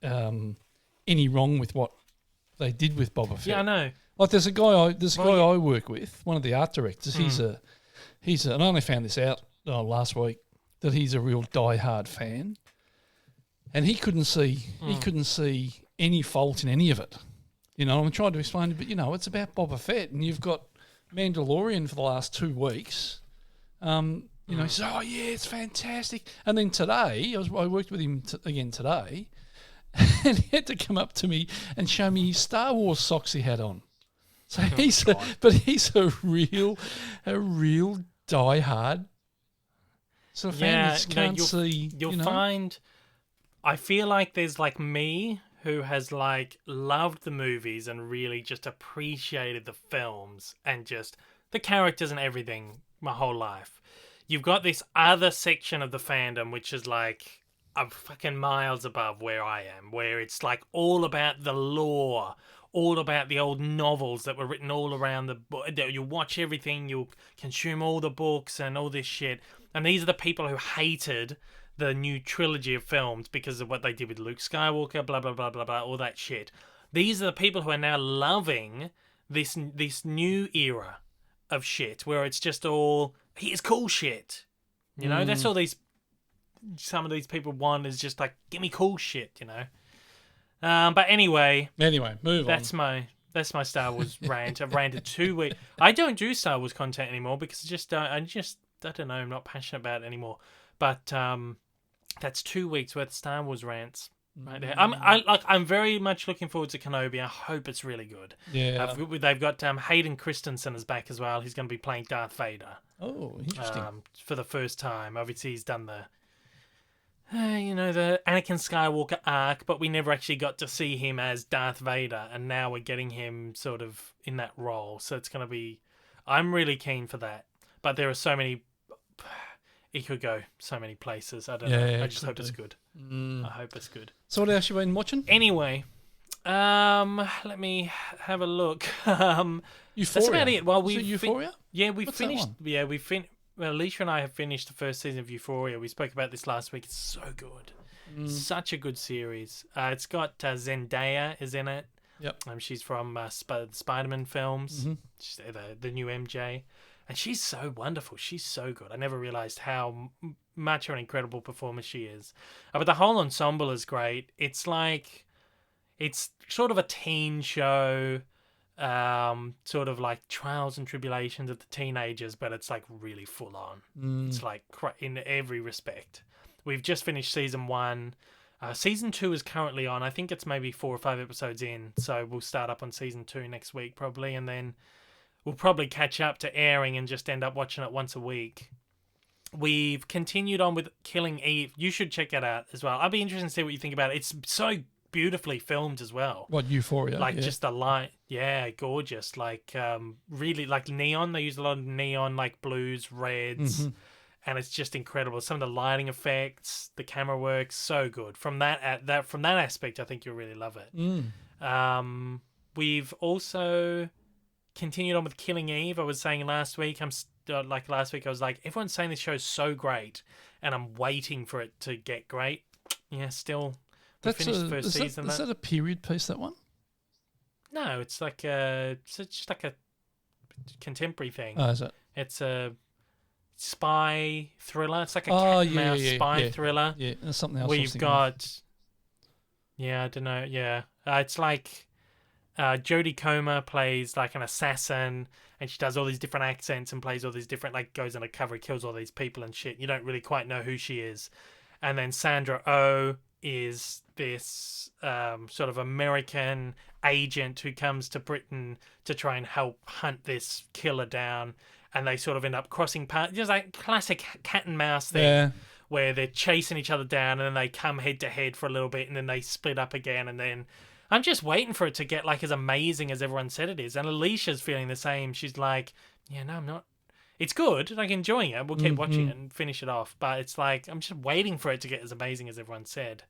any wrong with what they did with Boba Fett. Yeah, I know. Like there's a guy I work with, one of the art directors. He's and I only found this out last week that he's a real diehard fan, and he couldn't see any fault in any of it. You know, I'm trying to explain it, but it's about Boba Fett, and you've got Mandalorian for the last 2 weeks. He says, "Oh yeah, it's fantastic." And then today, I worked with him again today, and he had to come up to me and show me his Star Wars socks he had on. So he's a real diehard sort of fan. You can't see. You'll find. I feel like there's like me, who has like loved the movies and really just appreciated the films and just the characters and everything my whole life. You've got this other section of the fandom which is like a fucking miles above where I am, where it's like all about the lore, all about the old novels that were written all around the book. You watch everything, you consume all the books and all this shit. And these are the people who hated the new trilogy of films because of what they did with Luke Skywalker, blah, blah, blah, blah, blah, all that shit. These are the people who are now loving this new era of shit where it's just all, here's cool shit. That's all some of these people want is just like, give me cool shit, But anyway, move on. That's my Star Wars rant. I've ranted 2 weeks. I don't do Star Wars content anymore because I don't know, I'm not passionate about it anymore. But that's 2 weeks worth of Star Wars rants right there. I'm very much looking forward to Kenobi. I hope it's really good. Yeah. They've got Hayden Christensen is back as well. He's going to be playing Darth Vader. Oh, interesting. For the first time. Obviously, he's done the Anakin Skywalker arc, but we never actually got to see him as Darth Vader, and now we're getting him sort of in that role. So it's going to be... I'm really keen for that. But there are so many... It could go so many places. I don't know. I just hope it's good. I hope it's good. So what else you been watching? Anyway, let me have a look. Euphoria. That's about it. Well, Euphoria? We finished. Yeah, Well, Alicia and I have finished the first season of Euphoria. We spoke about this last week. It's so good. Such a good series. It's got Zendaya is in it. Yep. She's from the Spider-Man films. She's the new MJ. And she's so wonderful. She's so good. I never realised how much of an incredible performer she is. But the whole ensemble is great. It's sort of a teen show, sort of like trials and tribulations of the teenagers, but it's like really full on. It's like in every respect. We've just finished season 1. Season 2 is currently on. I think it's maybe 4 or 5 episodes in. So we'll start up on season 2 next week probably, and then we'll probably catch up to airing and just end up watching it once a week. We've continued on with Killing Eve. You should check it out as well. I'd be interested to see what you think about it. It's so beautifully filmed as well. What, Euphoria? Like just the light. Yeah, gorgeous. Like really like neon. They use a lot of neon, like blues, reds. And it's just incredible. Some of the lighting effects, the camera work, so good. From that aspect, I think you'll really love it. We've also continued on with Killing Eve. I was saying last week, I was like, everyone's saying this show's so great, and I'm waiting for it to get great. Yeah, still. We finished the first season. Is that a period piece, that one? No, it's like just like a contemporary thing. Oh, is it? It's a spy thriller. It's like a cat and mouse spy thriller. Yeah, there's something else. Where you've got, I don't know. Yeah, it's like Jodie Comer plays like an assassin, and she does all these different accents and plays all these different, like goes undercover, kills all these people and shit. You don't really quite know who she is. And then Sandra Oh is this sort of American agent who comes to Britain to try and help hunt this killer down. And they sort of end up crossing paths. Just like classic cat and mouse thing, where they're chasing each other down, and then they come head to head for a little bit, and then they split up again, and then I'm just waiting for it to get like as amazing as everyone said it is. And Alicia's feeling the same. She's like, yeah, no, I'm not. It's good. Like, enjoying it. We'll keep watching it and finish it off. But it's like, I'm just waiting for it to get as amazing as everyone said.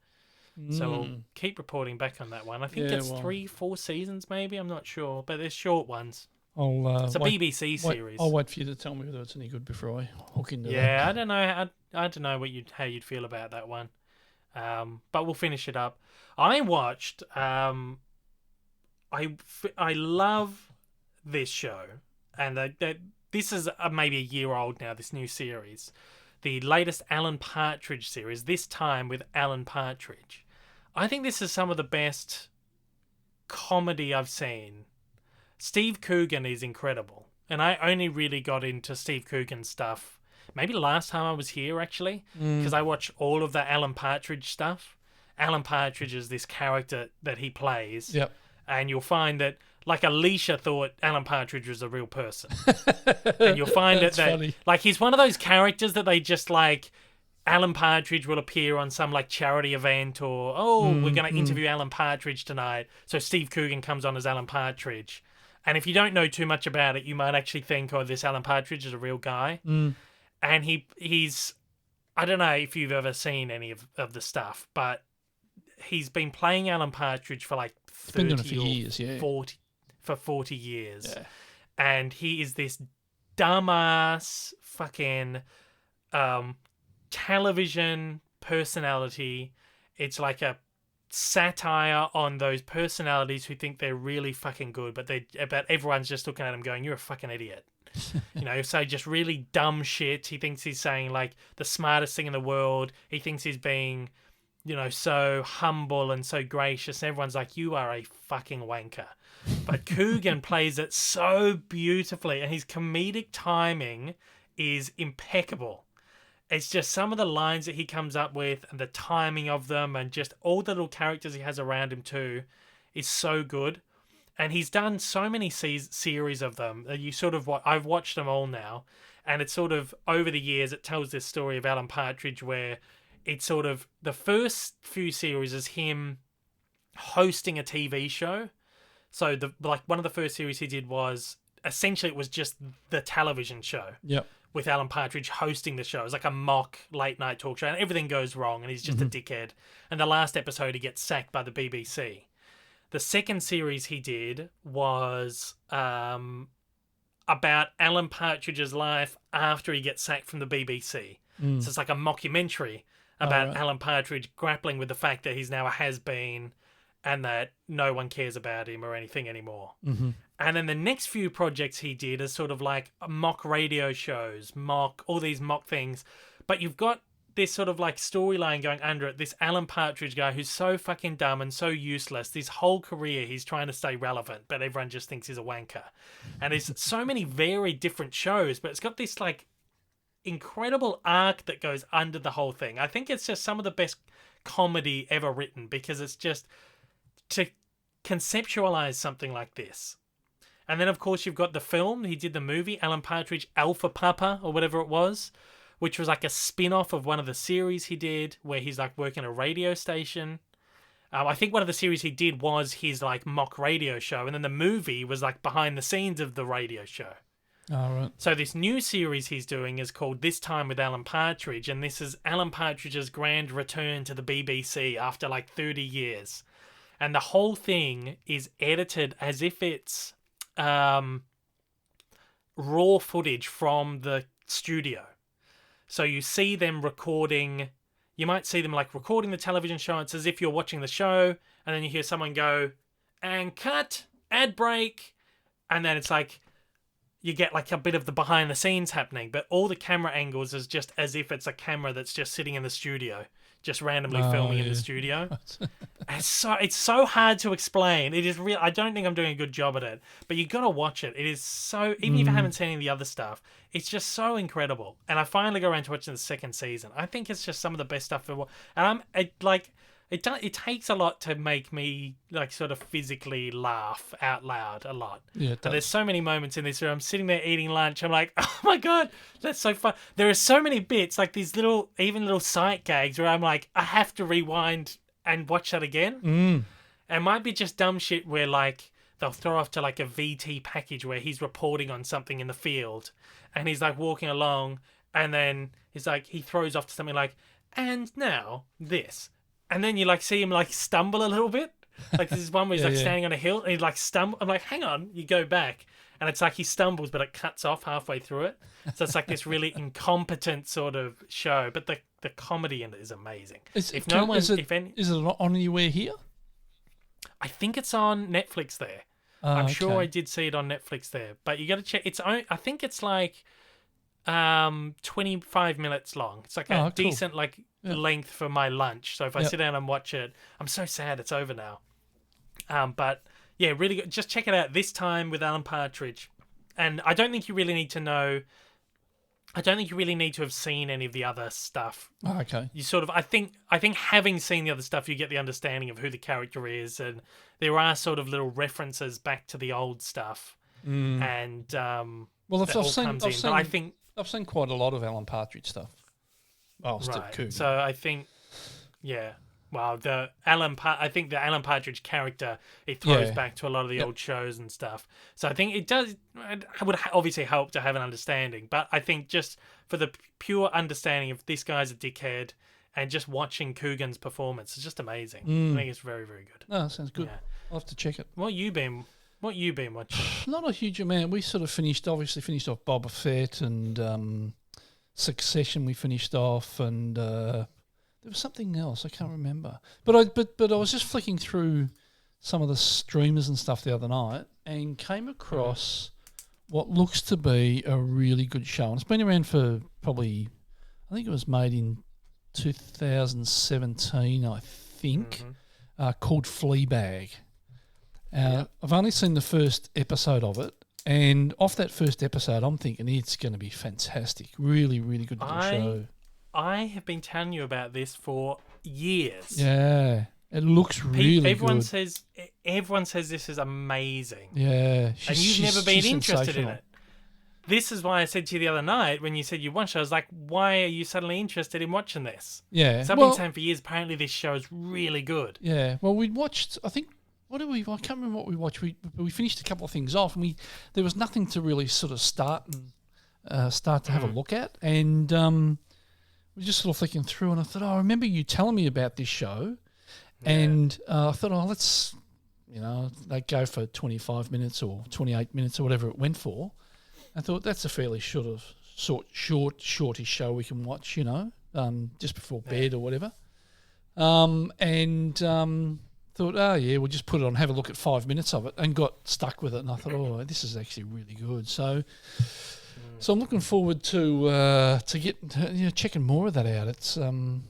So we'll keep reporting back on that one. I think it's 3-4 seasons, maybe. I'm not sure. But they're short ones. It's a BBC series. I'll wait for you to tell me whether it's any good before I hook into that. Yeah, I don't know. I don't know how you'd feel about that one. But we'll finish it up. I watched. I love this show, and this is maybe a year old now. This new series, the latest Alan Partridge series. This time with Alan Partridge. I think this is some of the best comedy I've seen. Steve Coogan is incredible, and I only really got into Steve Coogan stuff maybe last time I was here, actually, because I watched all of the Alan Partridge stuff. Alan Partridge is this character that he plays, and you'll find that, like, Alicia thought Alan Partridge was a real person, and you'll find that like, he's one of those characters that they just, like, Alan Partridge will appear on some, like, charity event, or we're going to interview Alan Partridge tonight, so Steve Coogan comes on as Alan Partridge. And if you don't know too much about it, you might actually think, oh, this Alan Partridge is a real guy. And he's, I don't know if you've ever seen any of the stuff, but he's been playing Alan Partridge for like 30 or years, 40 years. Yeah. And he is this dumbass fucking television personality. It's like a satire on those personalities who think they're really fucking good, but everyone's just looking at him going, you're a fucking idiot. You know, so just really dumb shit. He thinks he's saying, like, the smartest thing in the world. He thinks he's being, you know, so humble and so gracious. And everyone's like, you are a fucking wanker. But Coogan plays it so beautifully, and his comedic timing is impeccable. It's just some of the lines that he comes up with and the timing of them, and just all the little characters he has around him too is so good. And he's done so many series of them that you sort of I've watched them all now, and it's sort of over the years it tells this story of Alan Partridge where it's sort of the first few series is him hosting a TV show. So one of the first series he did was essentially it was just the television show. Yep. With Alan Partridge hosting the show. It's like a mock late night talk show, and everything goes wrong, and he's just a dickhead. And the last episode, he gets sacked by the BBC. The second series he did was about Alan Partridge's life after he gets sacked from the BBC. So it's like a mockumentary about Alan Partridge grappling with the fact that he's now a has-been and that no one cares about him or anything anymore. And then the next few projects he did is sort of like mock radio shows, all these mock things. But you've got this sort of like storyline going under it. This Alan Partridge guy who's so fucking dumb and so useless. This whole career he's trying to stay relevant, but everyone just thinks he's a wanker. And there's so many very different shows, but it's got this like incredible arc that goes under the whole thing. I think it's just some of the best comedy ever written, because it's just to conceptualize something like this. And then, of course, you've got the film. He did the movie, Alan Partridge Alpha Papa, or whatever it was, which was like a spin-off of one of the series he did, where he's like working a radio station. I think one of the series he did was his like mock radio show, and then the movie was like behind the scenes of the radio show. Oh, right. So this new series he's doing is called This Time with Alan Partridge, and this is Alan Partridge's grand return to the BBC after like 30 years. And the whole thing is edited as if it's raw footage from the studio. So you see them recording, you might see them like recording the television show. It's as if you're watching the show, and then you hear someone go, and cut, ad break, and then it's like, you get like a bit of the behind the scenes happening, but all the camera angles is just as if it's a camera that's just sitting in the studio, just randomly filming in the studio. It's so hard to explain. It is real. I don't think I'm doing a good job at it, but you got to watch it. It is so, even if you haven't seen any of the other stuff, it's just so incredible. And I finally go around to watching the second season. I think it's just some of the best stuff ever. And it takes a lot to make me like sort of physically laugh out loud a lot. Yeah, but there's so many moments in this where I'm sitting there eating lunch. I'm like, oh my God, that's so fun. There are so many bits, like these little sight gags where I'm like, I have to rewind and watch that again. It might be just dumb shit where, like, they'll throw off to, like, a VT package where he's reporting on something in the field, and he's, like, walking along, and then he's, like, he throws off to something like, and now, this. And then you, like, see him, like, stumble a little bit. Like, this is one where he's, standing on a hill, and he, like, stumble. I'm like, hang on. You go back, and it's like he stumbles, but it cuts off halfway through it. So it's, like, this really incompetent sort of show. But the comedy in it is amazing. Is it on anywhere here? I think it's on Netflix there. I'm sure I did see it on Netflix there. But you got to check. I think it's, like, 25 minutes long. It's like a decent, like, length for my lunch. So if I sit down and watch it, I'm so sad it's over now. But yeah, really good. Just check it out this time with Alan Partridge. And I don't think you really need to know. I don't think you really need to have seen any of the other stuff. Oh, okay. You sort of, I think having seen the other stuff, you get the understanding of who the character is, and there are sort of little references back to the old stuff. And well, I've seen quite a lot of Alan Partridge stuff. Oh, Steve Coogan. So I think, yeah. Well, I think the Alan Partridge character, it throws back to a lot of the old shows and stuff. So I think it would obviously help to have an understanding. But I think just for the pure understanding of this guy's a dickhead and just watching Coogan's performance, it's just amazing. I think it's very, very good. No, that sounds good. Yeah. I'll have to check it. What you been watching? Not a huge amount. We sort of finished off Boba Fett and Succession. We finished off, and there was something else I can't remember. But I was just flicking through some of the streamers and stuff the other night and came across what looks to be a really good show. And it's been around for probably, I think it was made in 2017, I think, called Fleabag. I've only seen the first episode of it, and off that first episode, I'm thinking it's going to be fantastic. Really, really good little show. I have been telling you about this for years. Yeah, it looks really everyone good. Everyone says this is amazing. Yeah, and you've never been interested in it. This is why I said to you the other night when you said you watched it, I was like, why are you suddenly interested in watching this? Yeah. So I've been saying for years, apparently this show is really good. Yeah. Well, we watched, I think, I can't remember what we watched. We finished a couple of things off, and there was nothing to really sort of start to have a look at. And we were just sort of flicking through, and I thought, I remember you telling me about this show. Yeah. And I thought, let's, they go for 25 minutes or 28 minutes or whatever it went for. I thought that's a fairly shortish show we can watch, just before bed or whatever. Thought, we'll just put it on, have a look at 5 minutes of it, and got stuck with it. And I thought, this is actually really good. So I'm looking forward to get checking more of that out. It's I'm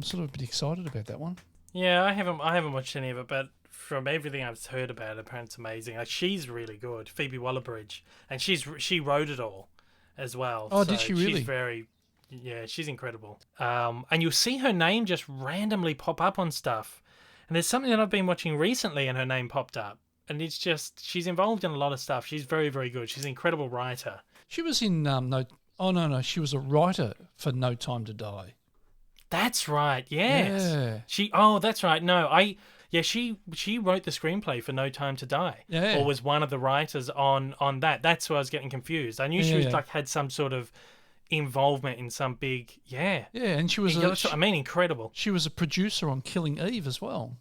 sort of a bit excited about that one. Yeah, I haven't watched any of it, but from everything I've heard about it, apparently it's amazing. Like, she's really good, Phoebe Waller-Bridge, and she wrote it all as well. Oh, so did she really? She's incredible. And you'll see her name just randomly pop up on stuff. And there's something that I've been watching recently, and her name popped up. And it's just, she's involved in a lot of stuff. She's very, very good. She's an incredible writer. She was in she was a writer for No Time to Die. That's right. Yes. Yeah. That's right. No, she wrote the screenplay for No Time to Die. Yeah. Or was one of the writers on that. That's where I was getting confused. I knew she was had some sort of involvement in some big and she was incredible. She was a producer on Killing Eve as well.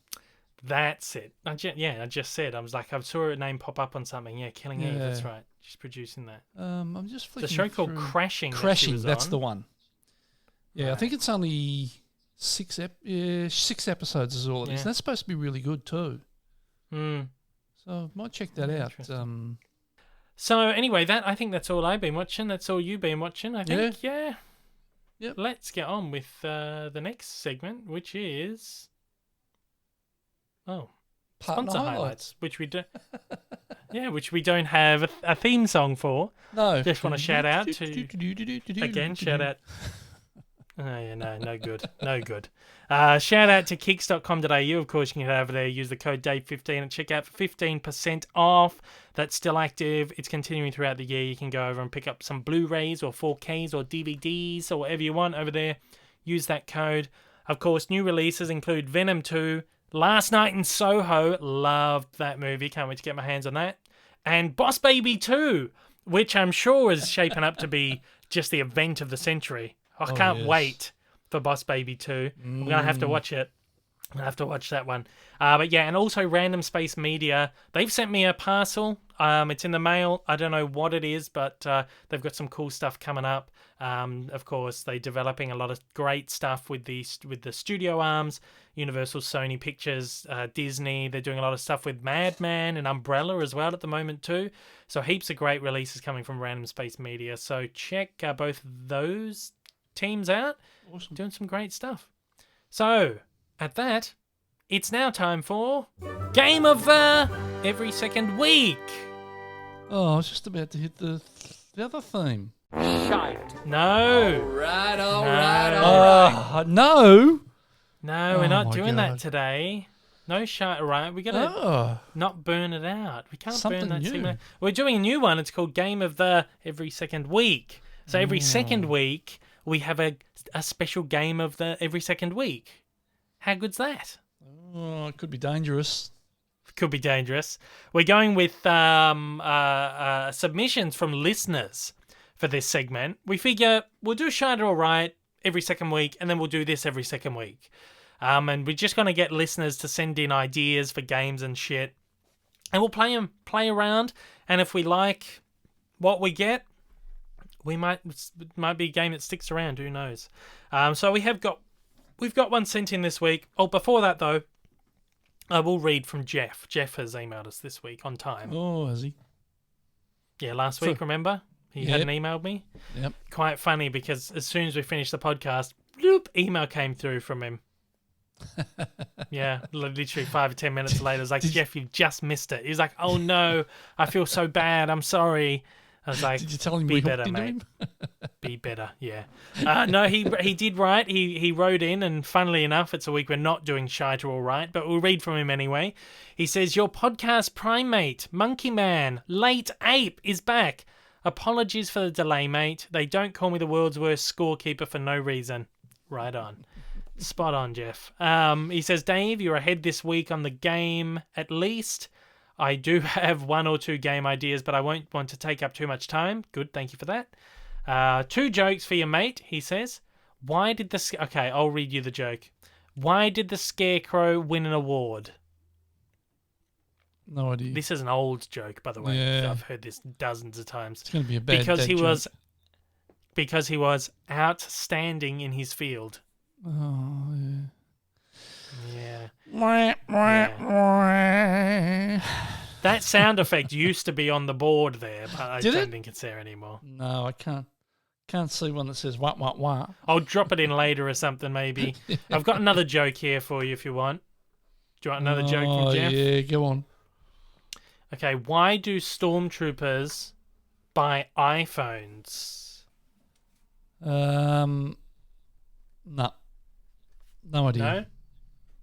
That's it. I just said, I was like, I saw her name pop up on something. Killing Eve, that's right. She's producing that. I'm just flicking the show called Crashing. That's the one. Yeah, right. I think it's only 6 episodes is all it is. That's supposed to be really good too. So I might check that out. So anyway, I think that's all I've been watching. That's all you've been watching, I think. Yeah. Yep. Let's get on with the next segment, which is sponsor highlights, which we do. Which we don't have a theme song for. No. Just want to shout out to again. Shout out. Oh yeah, no good. Shout out to kicks.com.au. Of course, you can head over there, use the code DAVE15 and check out for 15% off. That's still active. It's continuing throughout the year. You can go over and pick up some Blu-rays or 4Ks or DVDs or whatever you want over there. Use that code. Of course, new releases include Venom 2, Last Night in Soho, loved that movie. Can't wait to get my hands on that. And Boss Baby 2, which I'm sure is shaping up to be just the event of the century. I can't wait for Boss Baby 2. I'm going to have to watch it. I have to watch that one. But yeah, and also Random Space Media. They've sent me a parcel. It's in the mail. I don't know what it is, but they've got some cool stuff coming up. Of course, they're developing a lot of great stuff with the studio arms, Universal, Sony Pictures, Disney. They're doing a lot of stuff with Madman and Umbrella as well at the moment too. So heaps of great releases coming from Random Space Media. So check both those teams out. Awesome. Doing some great stuff. So at that, it's now time for Game of the Every Second Week. Oh, I was just about to hit the other theme. Shite. No. All right. No. No, we're not doing God. that today. No shite, right? We gotta not burn it out. We can't Something burn that new. segment. We're doing a new one. It's called Game of the Every Second Week. So every second week, we have a special game of the every second week. How good's that? Oh, it could be dangerous. Could be dangerous. We're going with submissions from listeners for this segment. We figure we'll do Shite All Right every second week, and then we'll do this every second week. And we're just going to get listeners to send in ideas for games and shit. And we'll play around, and if we like what we get, it might be a game that sticks around, who knows. So we've got one sent in this week. Oh, before that though, I will read from Jeff. Jeff has emailed us this week on time. Oh, has he? Yeah, last week, remember? He hadn't emailed me. Yep. Quite funny because as soon as we finished the podcast, bloop, email came through from him. Yeah, literally 5 or 10 minutes later, I was like, Jeff, you've just missed it. He was like, oh no, I feel so bad. I'm sorry. I was like, did you tell him be we better, hooked into mate. him? Be better, yeah. No, he did write. He wrote in, and funnily enough, it's a week we're not doing Shite All Right, but we'll read from him anyway. He says, your podcast primate, Monkey Man, Late Ape, is back. Apologies for the delay, mate. They don't call me the world's worst scorekeeper for no reason. Right on. Spot on, Jeff. He says, Dave, you're ahead this week on the game, at least. I do have 1 or 2 game ideas, but I won't want to take up too much time. Good, thank you for that. 2 jokes for your mate, he says. Okay, I'll read you the joke. Why did the Scarecrow win an award? No idea. This is an old joke, by the way. Yeah. I've heard this dozens of times. It's going to be a bad Because dad he joke. because he was outstanding in his field. Oh, Yeah. yeah. That sound effect used to be on the board there, but I Did don't it? think it's there anymore. No, I can't see one that says wah wah wah. I'll drop it in later or something, maybe. I've got another joke here for you if you want. Do you want another joke from Jeff? Yeah, go on. Okay, why do stormtroopers buy iPhones? No. No idea. No?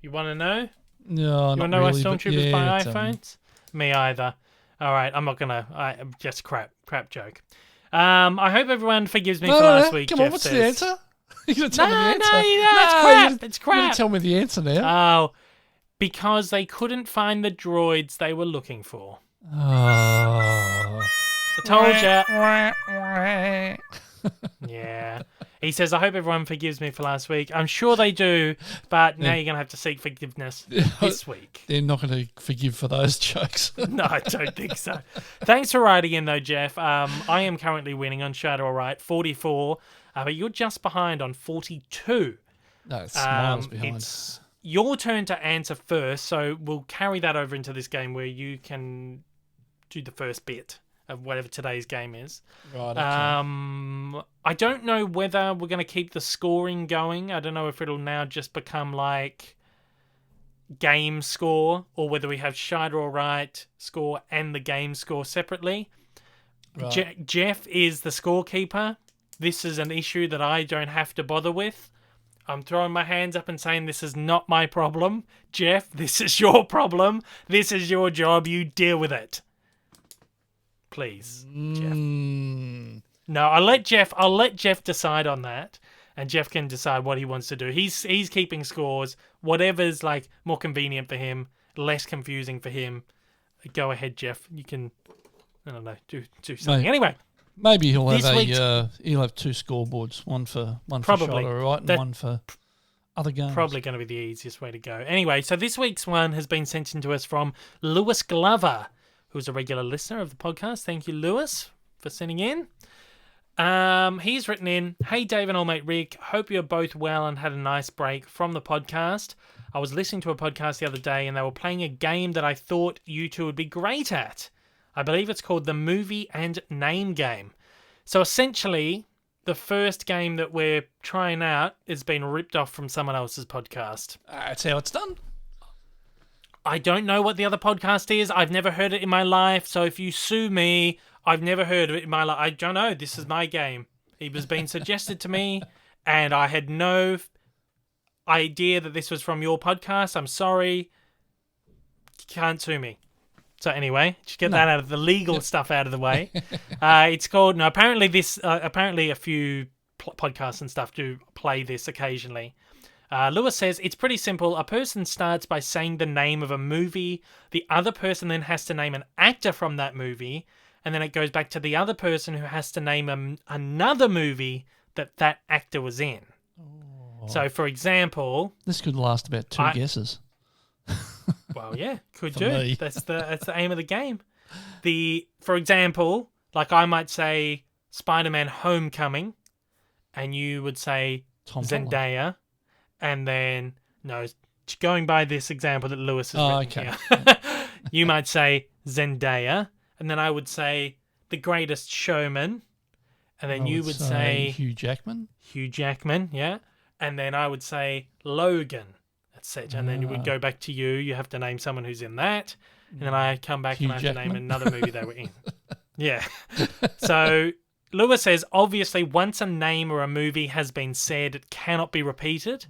You want to know? No, You want to not know why really, but stormtroopers yeah, buy tell me. iPhones? Me either. All right, I'm not gonna. Just crap joke. I hope everyone forgives me for last week. Come Jeff on, what's says. the answer? You're gonna tell me the answer? That's No, crap. you It's You're gonna crap. tell me the answer now. Oh, because they couldn't find the droids they were looking for. Oh. I told ya. Yeah. He says, I hope everyone forgives me for last week. I'm sure they do, but now you're going to have to seek forgiveness this week. They're not going to forgive for those jokes. No, I don't think so. Thanks for writing in, though, Jeff. I am currently winning on Shadow All Right, 44, but you're just behind on 42. No, it's miles behind. It's your turn to answer first, so we'll carry that over into this game where you can do the first bit of whatever today's game is. Right, okay. I don't know whether we're going to keep the scoring going. I don't know if it'll now just become like game score or whether we have Shite All Right score and the game score separately. Right. Jeff is the scorekeeper. This is an issue that I don't have to bother with. I'm throwing my hands up and saying this is not my problem. Jeff, this is your problem. This is your job. You deal with it. Please, Jeff. No, I'll let Jeff decide on that. and Jeff can decide what he wants to do. He's keeping scores. Whatever's like more convenient for him, less confusing for him. Go ahead, Jeff. You can, I don't know, do something. Anyway, maybe he'll have he'll have 2 scoreboards, one for probably shot, right, and one for other games. Probably going to be the easiest way to go. Anyway, so this week's one has been sent in to us from Lewis Glover, who's a regular listener of the podcast. Thank you, Lewis, for sending in. He's written in, "Hey Dave and old mate Rick, hope you're both well and had a nice break from the podcast. I was listening to a podcast the other day and they were playing a game that I thought you two would be great at. I believe it's called the Movie and Name Game. So essentially, the first game that we're trying out has been ripped off from someone else's podcast. That's how it's done. I don't know what the other podcast is. I've never heard it in my life. So if you sue me, I've never heard of it in my life. I don't know. This is my game. It was being suggested to me, and I had no idea that this was from your podcast. I'm sorry. You can't sue me. So anyway, just get that out of the legal stuff out of the way. It's called. No, apparently apparently a few podcasts and stuff do play this occasionally. Lewis says it's pretty simple. A person starts by saying the name of a movie. The other person then has to name an actor from that movie, and then it goes back to the other person who has to name another movie that actor was in. Oh. So, for example, this could last about 2 guesses. Well, yeah, could do. That's the aim of the game. For example, like I might say Spider-Man: Homecoming, and you would say Zendaya, and then going by this example that Lewis has written here, you might say Zendaya, and then I would say The Greatest Showman, and then you would say Hugh Jackman. Hugh Jackman, yeah, and then I would say Logan. And then it would go back to you. You have to name someone who's in that. And then I come back and I have to name another movie they were in. Yeah. So Lewis says, obviously, once a name or a movie has been said, it cannot be repeated.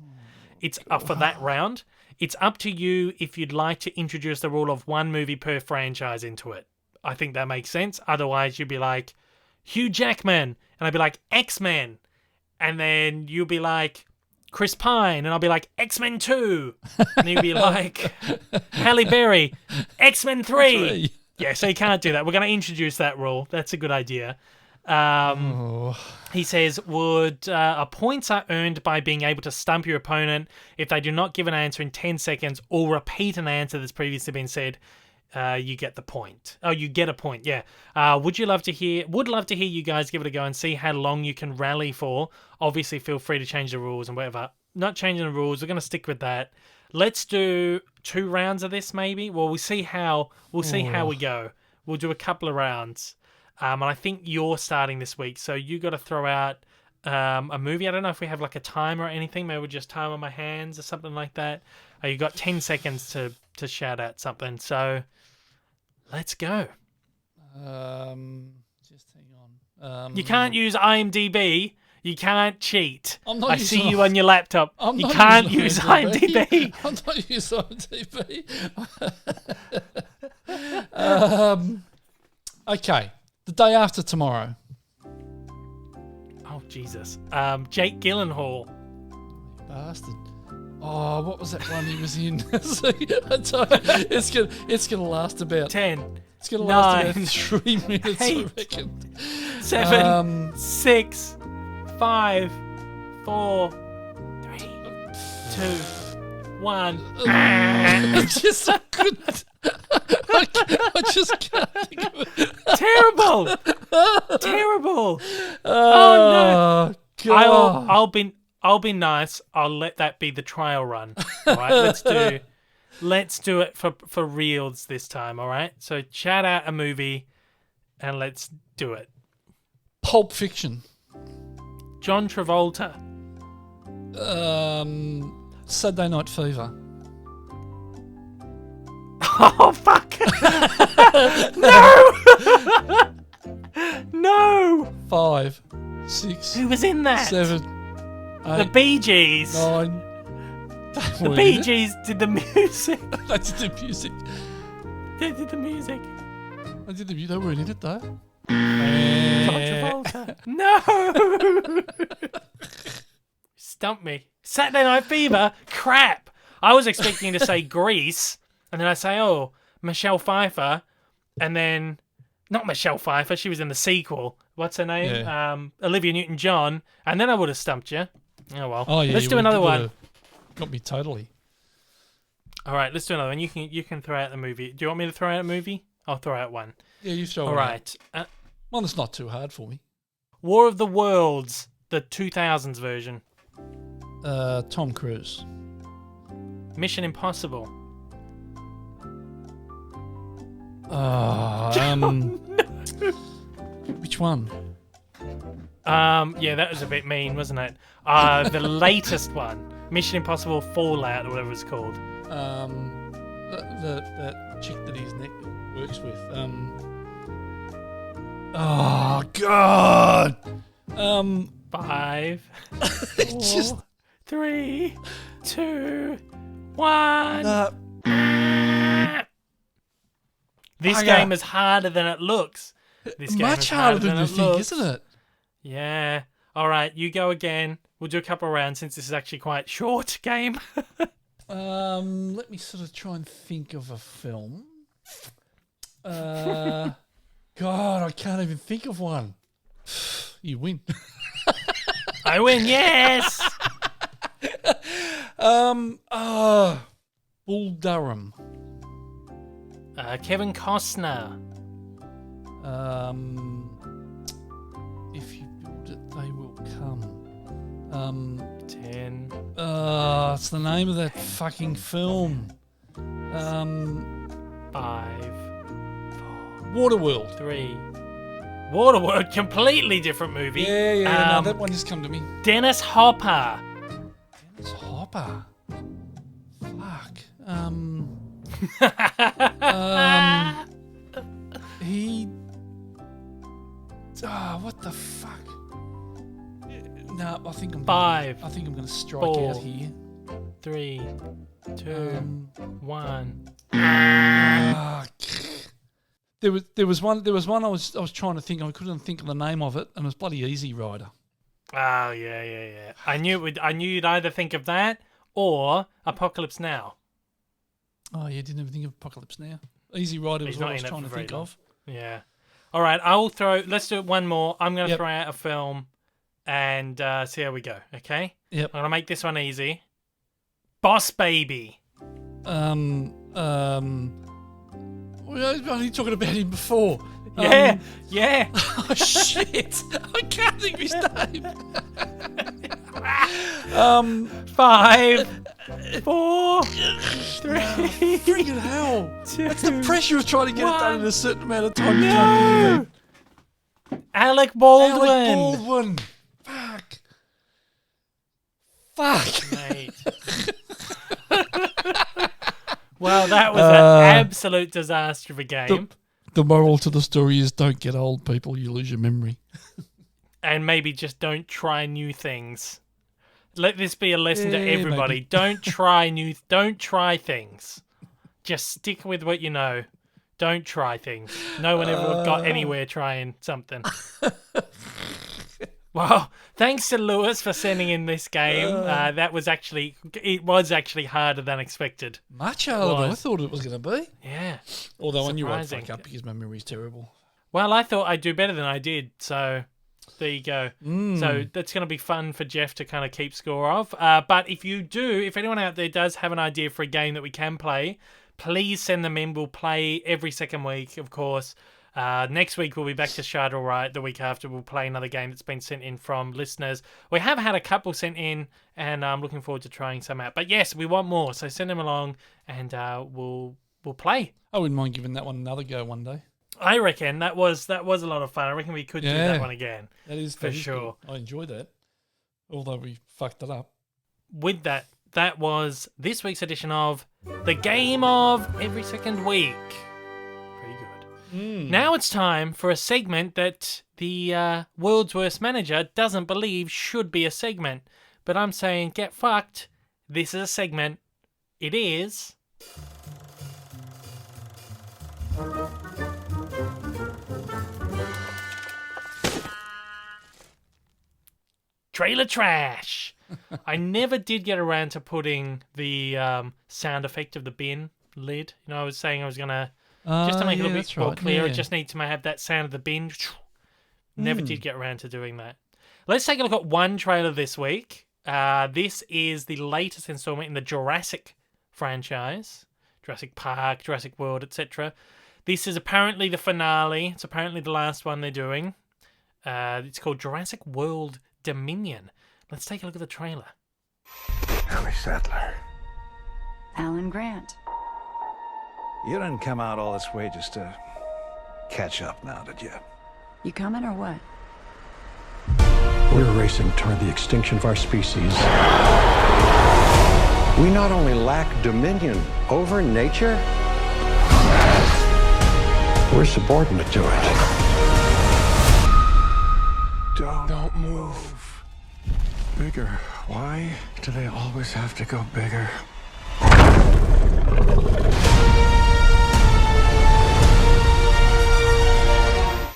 It's up for that round. It's up to you if you'd like to introduce the rule of 1 movie per franchise into it. I think that makes sense. Otherwise, you'd be like, Hugh Jackman. And I'd be like, X-Men. And then you'll be like, Chris Pine, and I'll be like, X-Men 2. And you'll be like, Halle Berry, X-Men 3. Yeah, so you can't do that. We're going to introduce that rule. That's a good idea. He says, points are earned by being able to stump your opponent if they do not give an answer in 10 seconds or repeat an answer that's previously been said. You get the point. Oh, you get a point, yeah. Would love to hear you guys give it a go and see how long you can rally for. Obviously, feel free to change the rules and whatever. Not changing the rules. We're going to stick with that. Let's do 2 rounds of this, maybe. Well, we'll see how we go. We'll do a couple of rounds. And I think you're starting this week, so you got to throw out a movie. I don't know if we have like a timer or anything. Maybe we'll just time on my hands or something like that. You got 10 seconds to shout out something. So let's go. Just hang on. You can't use IMDb. You can't cheat. I see you on on your laptop. You can't use IMDb. I'm not using IMDb. Okay. The day after tomorrow. Oh, Jesus. Jake Gyllenhaal. Bastard. Oh, what was that one he was in? It's gonna last about 10. It's gonna last about 3 minutes, 8, I reckon. 7, 6, 5, 4, 3, 2, 1. I just can't think of it. Terrible. Oh no. God. I'll be nice. I'll let that be the trial run. All right, let's do it for reals this time. All right. So shout out a movie, and let's do it. Pulp Fiction. John Travolta. Saturday Night Fever. Oh fuck! No! No! 5, 6. Who was in that? 7. 8, the Bee Gees. 9. The Bee Gees did the music. They did the music. They did the music. They weren't in it though. John Travolta. No! stumped me. Saturday Night Fever? Crap. I was expecting to say Grease, and then I say, oh, Michelle Pfeiffer, and then not Michelle Pfeiffer. She was in the sequel. What's her name? Yeah. Olivia Newton-John, and then I would have stumped you. Oh well. Oh yeah. Let's do another one. Got me totally. All right, let's do another one. You can throw out the movie. Do you want me to throw out a movie? I'll throw out one. Yeah, you throw. All right. One that's not too hard for me. War of the Worlds, the 2000s version. Tom Cruise. Mission Impossible. Which one? Yeah, that was a bit mean, wasn't it? The latest one, Mission Impossible Fallout, or whatever it's called. That chick that his neck works with. Oh God. 5, 4, Just 3, 2, 1. This Bugger. game is harder than it looks. This game much is harder than you it think, looks. isn't it? Yeah. All right, you go again. We'll do a couple of rounds since this is actually quite short game. Let me sort of try and think of a film. God, I can't even think of one. You win. I win, yes. Bull Durham. Kevin Costner. If you build it, they will come. 10. It's the name of that fucking film. 5, Waterworld. 3. Waterworld, completely different movie. Yeah, no, that one just come to me. Dennis Hopper. Dennis Hopper. Fuck. He. What the fuck? No, I think I'm. 5. I think I'm going to strike 4, out here. 3, 2, 1. There was one I was trying to think. I couldn't think of the name of it, and it was bloody Easy Rider. Oh yeah. I knew you'd either think of that or Apocalypse Now. Oh yeah, didn't even think of Apocalypse Now. Easy Rider was He's what not I was in it trying for to very think long. of. Yeah. All right, let's do it one more. I'm going to throw out a film and see how we go, okay? Yep. I'm going to make this one easy. Boss Baby. We were only talking about him before. Yeah. Oh shit! I can't think of his name. 5, 4, 3, Friggin' hell! 2, That's the pressure of trying to get it done in a certain amount of time. No! Alec Baldwin. Alec Baldwin. Fuck. Mate. Well, that was an absolute disaster of a game. The moral to the story is don't get old, people. You lose your memory. And maybe just don't try new things. Let this be a lesson to Yeah, everybody. maybe. Don't try things. Just stick with what you know. Don't try things. No one ever got anywhere trying something. Well, thanks to Lewis for sending in this game. It was actually harder than expected. Much harder than I thought it was going to be. Yeah. Although I knew I'd Surprising. fuck up because my memory's terrible. Well, I thought I'd do better than I did, so there you go. So that's going to be fun for Jeff to kind of keep score of. But if anyone out there does have an idea for a game that we can play, please send them in. We'll play every second week, of course. Next week we'll be back to Shard All Right. The week after we'll play another game that's been sent in from listeners. We have had a couple sent in, and I'm looking forward to trying some out. But yes, we want more, so send them along, and we'll play. I wouldn't mind giving that one another go one day. I reckon that was a lot of fun. I reckon we could do that one again. That is for sure. Good. I enjoyed that, although we fucked it up. With that was this week's edition of the Game of Every Second Week. Pretty good. Now it's time for a segment that the world's worst manager doesn't believe should be a segment. But I'm saying, get fucked. This is a segment. It is... Trailer Trash. I never did get around to putting the sound effect of the bin lid. I was saying I was going to, just to make it a little bit more clear, it just needs to have that sound of the bin. Never did get around to doing that. Let's take a look at one trailer this week. This is the latest installment in the Jurassic franchise. Jurassic Park, Jurassic World, etc. This is apparently the finale. It's apparently the last one they're doing. It's called Jurassic World Dominion. Let's take a look at the trailer. Ellie Sattler. Alan Grant. You didn't come out all this way just to catch up now, did you? You coming or what? We're racing toward the extinction of our species. We not only lack dominion over nature, we're subordinate to it. Don't move. Bigger. Why do they always have to go bigger?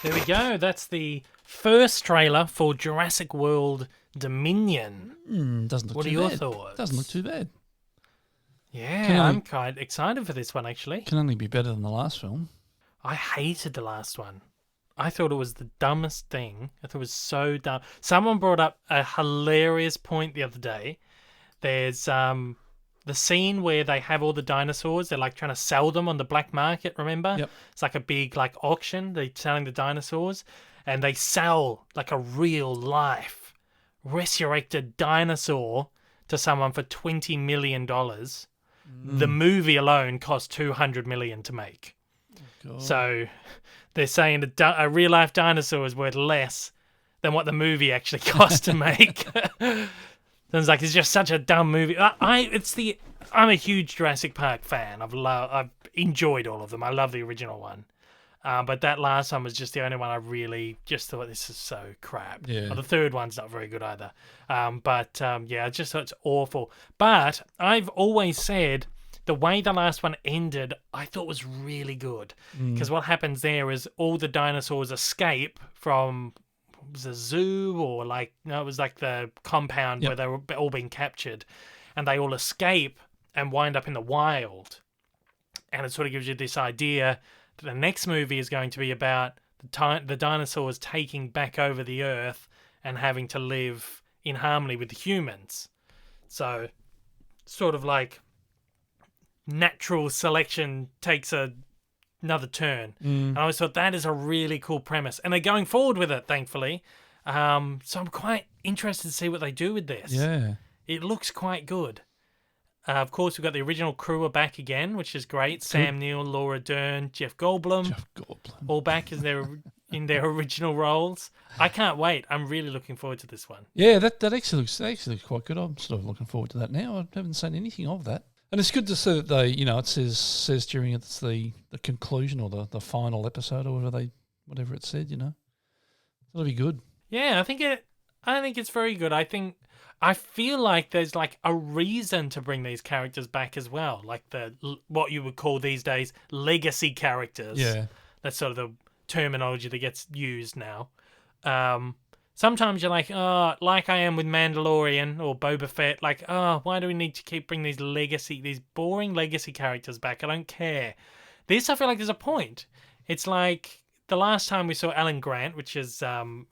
There we go. That's the first trailer for Jurassic World Dominion. Doesn't look what too are your bad. thoughts? Doesn't look too bad. Yeah, I'm quite excited for this one, actually. Can only be better than the last film. I hated the last one. I thought it was the dumbest thing. I thought it was so dumb. Someone brought up a hilarious point the other day. There's the scene where they have all the dinosaurs. They're like trying to sell them on the black market, remember? Yep. It's like a big like auction. They're selling the dinosaurs. And they sell like a real life resurrected dinosaur to someone for $20 million. The movie alone cost $200 million to make. God. So they're saying a real life dinosaur is worth less than what the movie actually cost to make. Sounds like it's just such a dumb movie. I'm a huge Jurassic Park fan. I've enjoyed all of them. I love the original one. But that last one was just the only one I really just thought, this is so crap. Yeah. Well, the third one's not very good either. Yeah, I just thought it's awful. But I've always said the way the last one ended, I thought was really good. Because what happens there is all the dinosaurs escape from the zoo or it was like the compound where they were all being captured. And they all escape and wind up in the wild. And it sort of gives you this idea that the next movie is going to be about the dinosaurs taking back over the earth and having to live in harmony with the humans. So, sort of like natural selection takes another turn. And I always thought that is a really cool premise. And they're going forward with it, thankfully. So I'm quite interested to see what they do with this. Yeah. It looks quite good. Of course, we've got the original crew are back again, which is great. Sam Neill, Laura Dern, Jeff Goldblum. All back in their original roles. I can't wait. I'm really looking forward to this one. Yeah, that actually looks quite good. I'm sort of looking forward to that now. I haven't seen anything of that. And it's good to see that they, it says during it's the conclusion or the final episode or whatever it said, That'll be good. Yeah, I think it's very good. I feel like there's like a reason to bring these characters back as well, like what you would call these days legacy characters. Yeah, that's sort of the terminology that gets used now. Sometimes you're like, oh, like I am with Mandalorian or Boba Fett, like, oh, why do we need to keep bringing these boring legacy characters back? I don't care. This, I feel like there's a point. It's like the last time we saw Alan Grant, which is Sam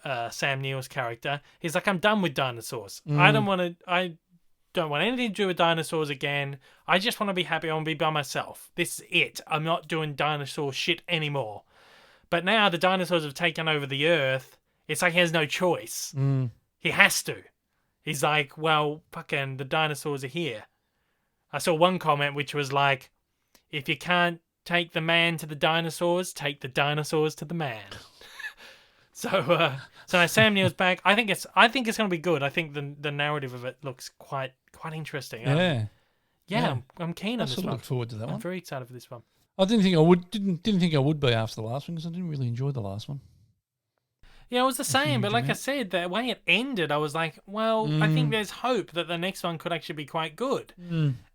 Neill's character, he's like, I'm done with dinosaurs. I don't want anything to do with dinosaurs again. I just want to be happy. I want to be by myself. This is it. I'm not doing dinosaur shit anymore. But now the dinosaurs have taken over the earth. It's like he has no choice. He has to. He's like, well, fucking the dinosaurs are here. I saw one comment which was like, if you can't take the man to the dinosaurs, take the dinosaurs to the man. So now Sam Neill's back. I think it's going to be good. I think the narrative of it looks quite interesting. Yeah. I'm keen on this one. Look forward to that one. I'm very excited for this one. I didn't think I would be after the last one because I didn't really enjoy the last one. Yeah, it was the same, but like I said, the way it ended, I was like, well, I think there's hope that the next one could actually be quite good.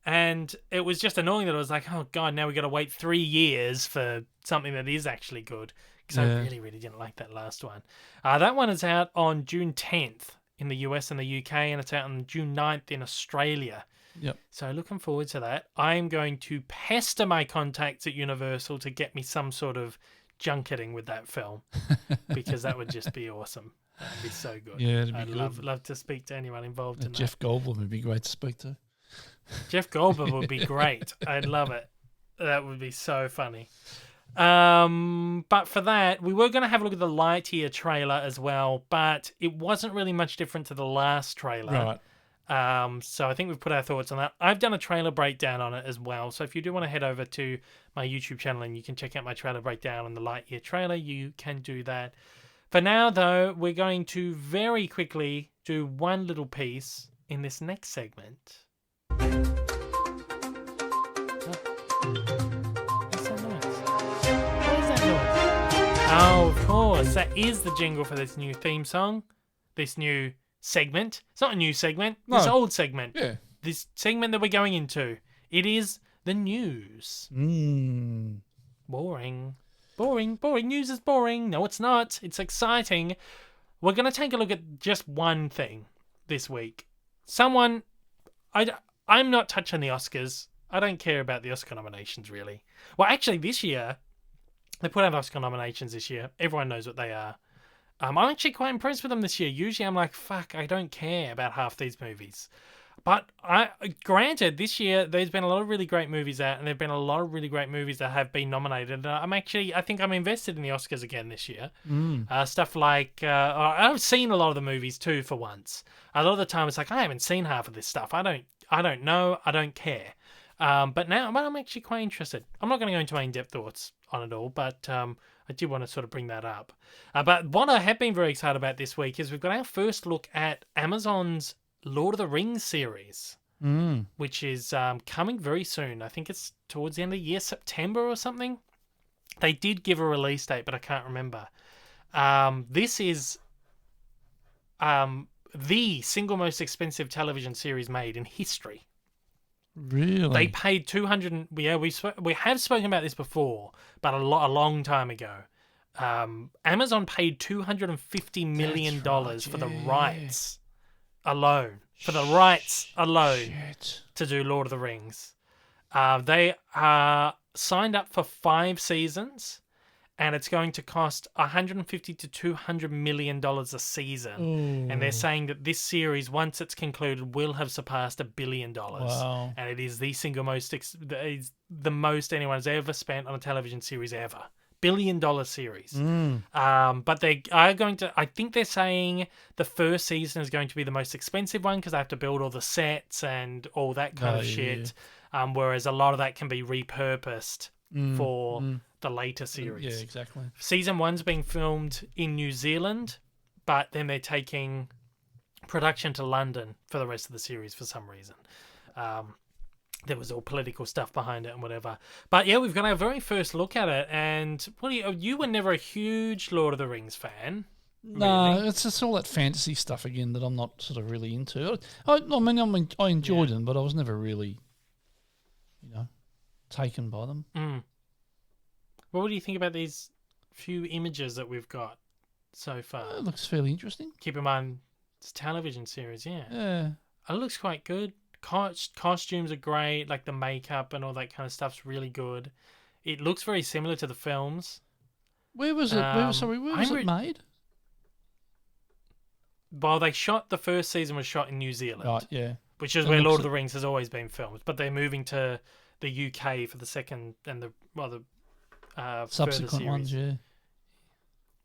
And it was just annoying that I was like, oh, God, now we got to wait 3 years for something that is actually good. Because I really, really didn't like that last one. That one is out on June 10th in the US and the UK, and it's out on June 9th in Australia. Yep. So looking forward to that. I'm going to pester my contacts at Universal to get me some sort of junketing with that film because that would just be awesome. That'd be so good. Yeah, it'd be I'd good. love to speak to anyone involved in Jeff Goldblum would be great to speak to. Jeff Goldblum would be great. I'd love it. That would be so funny. But for that, we were going to have a look at the Lightyear trailer as well, but it wasn't really much different to the last trailer. Right. So I think we've put our thoughts on that. I've done a trailer breakdown on it as well. So if you do want to head over to my YouTube channel and you can check out my trailer breakdown on the Lightyear trailer, you can do that. For now, though, we're going to very quickly do one little piece in this next segment. What's that noise? What is that noise? Oh, of course. That is the jingle for this new theme song. This new segment. It's not a new segment. This old segment. Yeah. This segment that we're going into. It is the news. Boring. Boring. News is boring. No, it's not. It's exciting. We're going to take a look at just one thing this week. I'm not touching the Oscars. I don't care about the Oscar nominations, really. Well, actually, this year, they put out Oscar nominations this year. Everyone knows what they are. I'm actually quite impressed with them this year. Usually I'm like, fuck, I don't care about half these movies. But granted, this year there's been a lot of really great movies out, and there've been a lot of really great movies that have been nominated. I think I'm invested in the Oscars again this year. Stuff like I've seen a lot of the movies too. For once, a lot of the time it's like I haven't seen half of this stuff. I don't know. I don't care. But now I'm actually quite interested. I'm not going to go into my in-depth thoughts on it all, but I did want to sort of bring that up. But what I have been very excited about this week is we've got our first look at Amazon's Lord of the Rings series, which is coming very soon. I think it's towards the end of the year, September or something. They did give a release date, but I can't remember. This is the single most expensive television series made in history. Really? They paid $200. We have spoken about this before, but a long time ago. Amazon paid $250 million for the rights alone. For the rights alone to do Lord of the Rings. They are signed up for 5 seasons, and it's going to cost $150 to $200 million a season. Ooh. And they're saying that this series, once it's concluded, will have surpassed $1 billion. Wow. And it is the single most, the most anyone's ever spent on a television series ever. $1 billion series. But they are going to, I think they're saying the first season is going to be the most expensive one because they have to build all the sets and all that kind of shit. Whereas a lot of that can be repurposed for the later series. Yeah, exactly. Season 1's being filmed in New Zealand, but then they're taking production to London for the rest of the series for some reason. There was all political stuff behind it and whatever. But yeah, we've got our very first look at it. And you were never a huge Lord of the Rings fan. No, really. It's just all that fantasy stuff again that I'm not sort of really into. I enjoyed them, but I was never really, taken by them. Well, what do you think about these few images that we've got so far? It looks fairly interesting. Keep in mind, it's a television series, yeah. Yeah. It looks quite good. Costumes are great, like the makeup and all that kind of stuff's really good. It looks very similar to the films. Where was it? Where was it made? Well, the first season was shot in New Zealand. Right, yeah. Which is where Lord of the Rings has always been filmed. But they're moving to the UK for the second and the subsequent ones, yeah.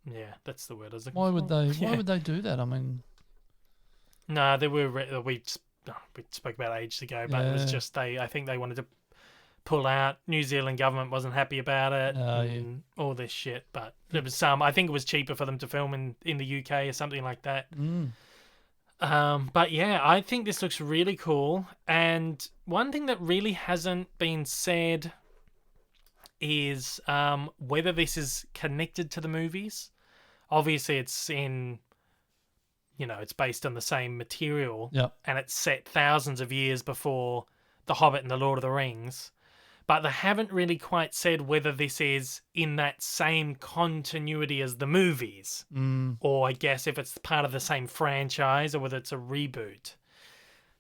Yeah, that's the word. Why would they do that? I mean, no, they were. We spoke about ages ago, but it was just I think they wanted to pull out. New Zealand government wasn't happy about it and all this shit. But there was I think it was cheaper for them to film in the UK or something like that. But yeah, I think this looks really cool. And one thing that really hasn't been said is whether this is connected to the movies. Obviously, it's it's based on the same material, and it's set thousands of years before The Hobbit and The Lord of the Rings. but they haven't really quite said whether this is in that same continuity as the movies, or I guess if it's part of the same franchise, or whether it's a reboot.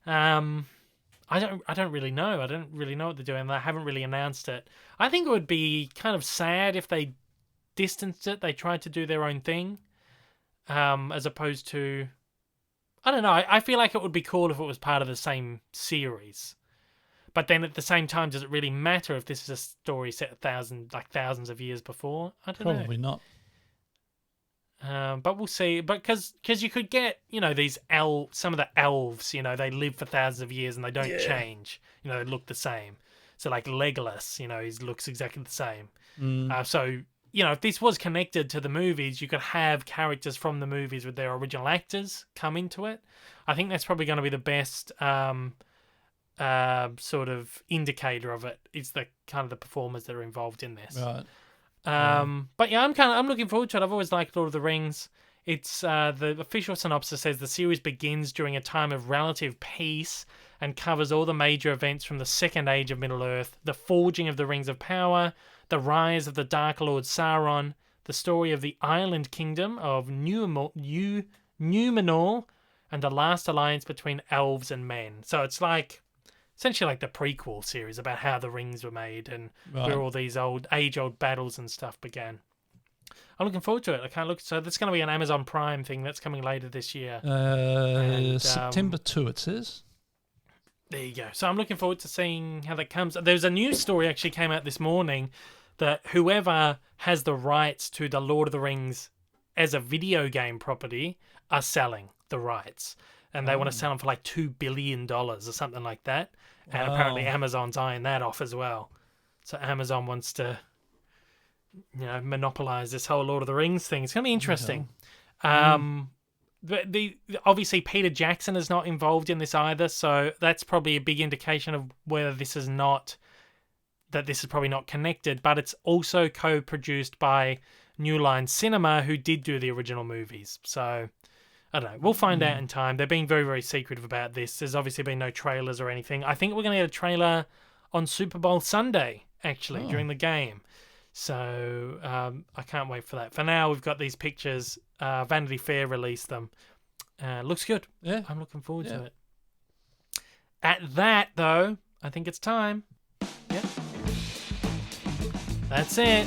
I don't really know. I don't really know what they're doing. They haven't really announced it. I think it would be kind of sad if they distanced it. They tried to do their own thing, as opposed to, I don't know. I feel like it would be cool if it was part of the same series. But then at the same time, does it really matter if this is a story set thousands of years before? I don't know. Probably not. But we'll see. But because you could get, these some of the elves, they live for thousands of years and they don't change. They look the same. So like Legolas, he looks exactly the same. So, if this was connected to the movies, you could have characters from the movies with their original actors come into it. I think that's probably going to be the best sort of indicator of it. It's the kind of the performers that are involved in this. Right. But yeah, I'm looking forward to it. I've always liked Lord of the Rings. It's the official synopsis says the series begins during a time of relative peace and covers all the major events from the Second Age of Middle-earth, the forging of the Rings of Power, the rise of the Dark Lord Sauron, the story of the Island Kingdom of Numenor, and the last alliance between elves and men. So it's essentially like the prequel series about how the rings were made and where all these age-old battles and stuff began. I'm looking forward to it. I can't look. So that's going to be an Amazon Prime thing that's coming later this year. September 2, it says. There you go. So I'm looking forward to seeing how that comes. There's a news story actually came out this morning that whoever has the rights to the Lord of the Rings as a video game property are selling the rights. And they want to sell them for like $2 billion or something like that. And apparently Amazon's eyeing that off as well. So Amazon wants to, monopolize this whole Lord of the Rings thing. It's going to be interesting. Obviously Peter Jackson is not involved in this either. So that's probably a big indication of whether this is probably not connected. But it's also co-produced by New Line Cinema, who did do the original movies. So I don't know. We'll find out in time. They're being very, very secretive about this. There's obviously been no trailers or anything. I think we're going to get a trailer on Super Bowl Sunday, actually, during the game. So I can't wait for that. For now, we've got these pictures. Vanity Fair released them. Looks good. Yeah. I'm looking forward to it. At that, though, I think it's time. Yep. That's it.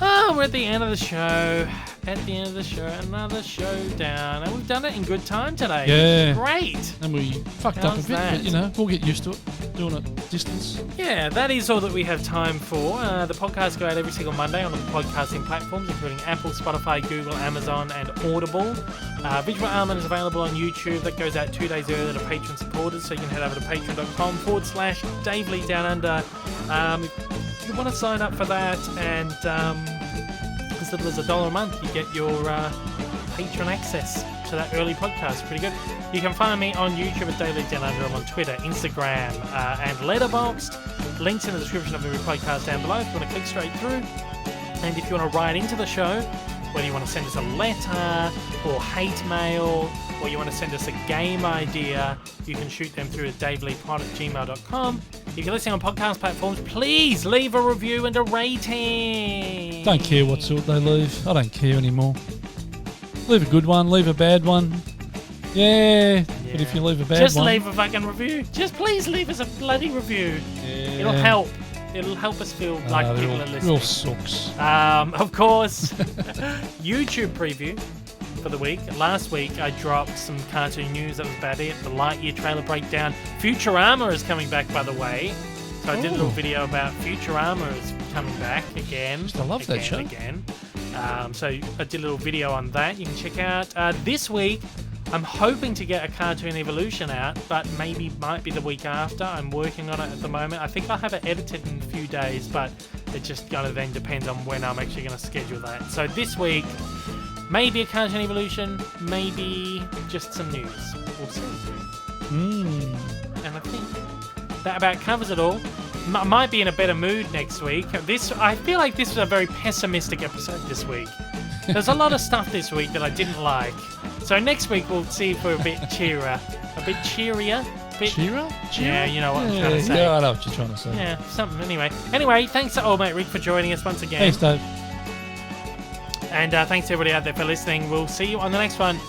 Oh, we're at the end of the show. Another showdown. And we've done it in good time today. Yeah. Great. And we fucked up a bit, but, we'll get used to it, doing it distance. Yeah, that is all that we have time for. The podcasts go out every single Monday on the podcasting platforms, including Apple, Spotify, Google, Amazon, and Audible. Visual Element is available on YouTube. That goes out 2 days earlier to Patreon supporters, so you can head over to patreon.com/Dave Lee Down Under. If you want to sign up for that, and as little as $1 a month, you get your patron access to that early podcast. Pretty good. You can find me on YouTube at Dave Lee Down Under. I'm on Twitter, Instagram, and Letterboxd. Links in the description of every podcast down below if you want to click straight through. And if you want to write into the show, whether you want to send us a letter or hate mail, or you want to send us a game idea, you can shoot them through at daveleepod@gmail.com. If you're listening on podcast platforms, please leave a review and a rating. Don't care what sort they leave. I don't care anymore. Leave a good one, leave a bad one. Yeah. But if you leave a bad one... Just leave a fucking review. Just please leave us a bloody review. Yeah. It'll help. It'll help us feel like people are listening. Real sucks. Of course, YouTube preview for the week. Last week, I dropped some cartoon news. That was about it. The Lightyear trailer breakdown. Futurama is coming back, by the way. So I did a little video about Futurama is coming back again. I love that show. So I did a little video on that. You can check out. This week, I'm hoping to get a Cartoon Evolution out, but might be the week after. I'm working on it at the moment. I think I'll have it edited in a few days, but it just kind of then depends on when I'm actually going to schedule that. So this week, maybe a Cartoon Evolution, maybe just some news. We'll see. And I think that about covers it all. Might be in a better mood next week. I feel like this was a very pessimistic episode this week. There's a lot of stuff this week that I didn't like. So next week we'll see if we're a bit cheerier. bit. Chira? Yeah, you know what I'm trying to say. Yeah, I know what you're trying to say. Yeah, something Anyway, thanks to old mate Rick for joining us once again. Thanks, Dave. And thanks to everybody out there for listening. We'll see you on the next one.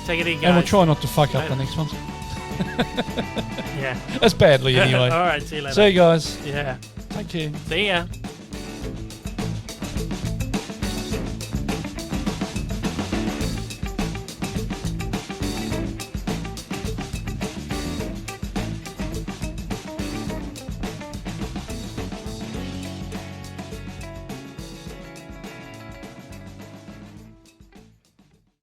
Take it easy, guys. And we'll try not to fuck up the next one. Yeah. That's badly anyway. All right, see you later. See you guys. Yeah. Take care. See ya.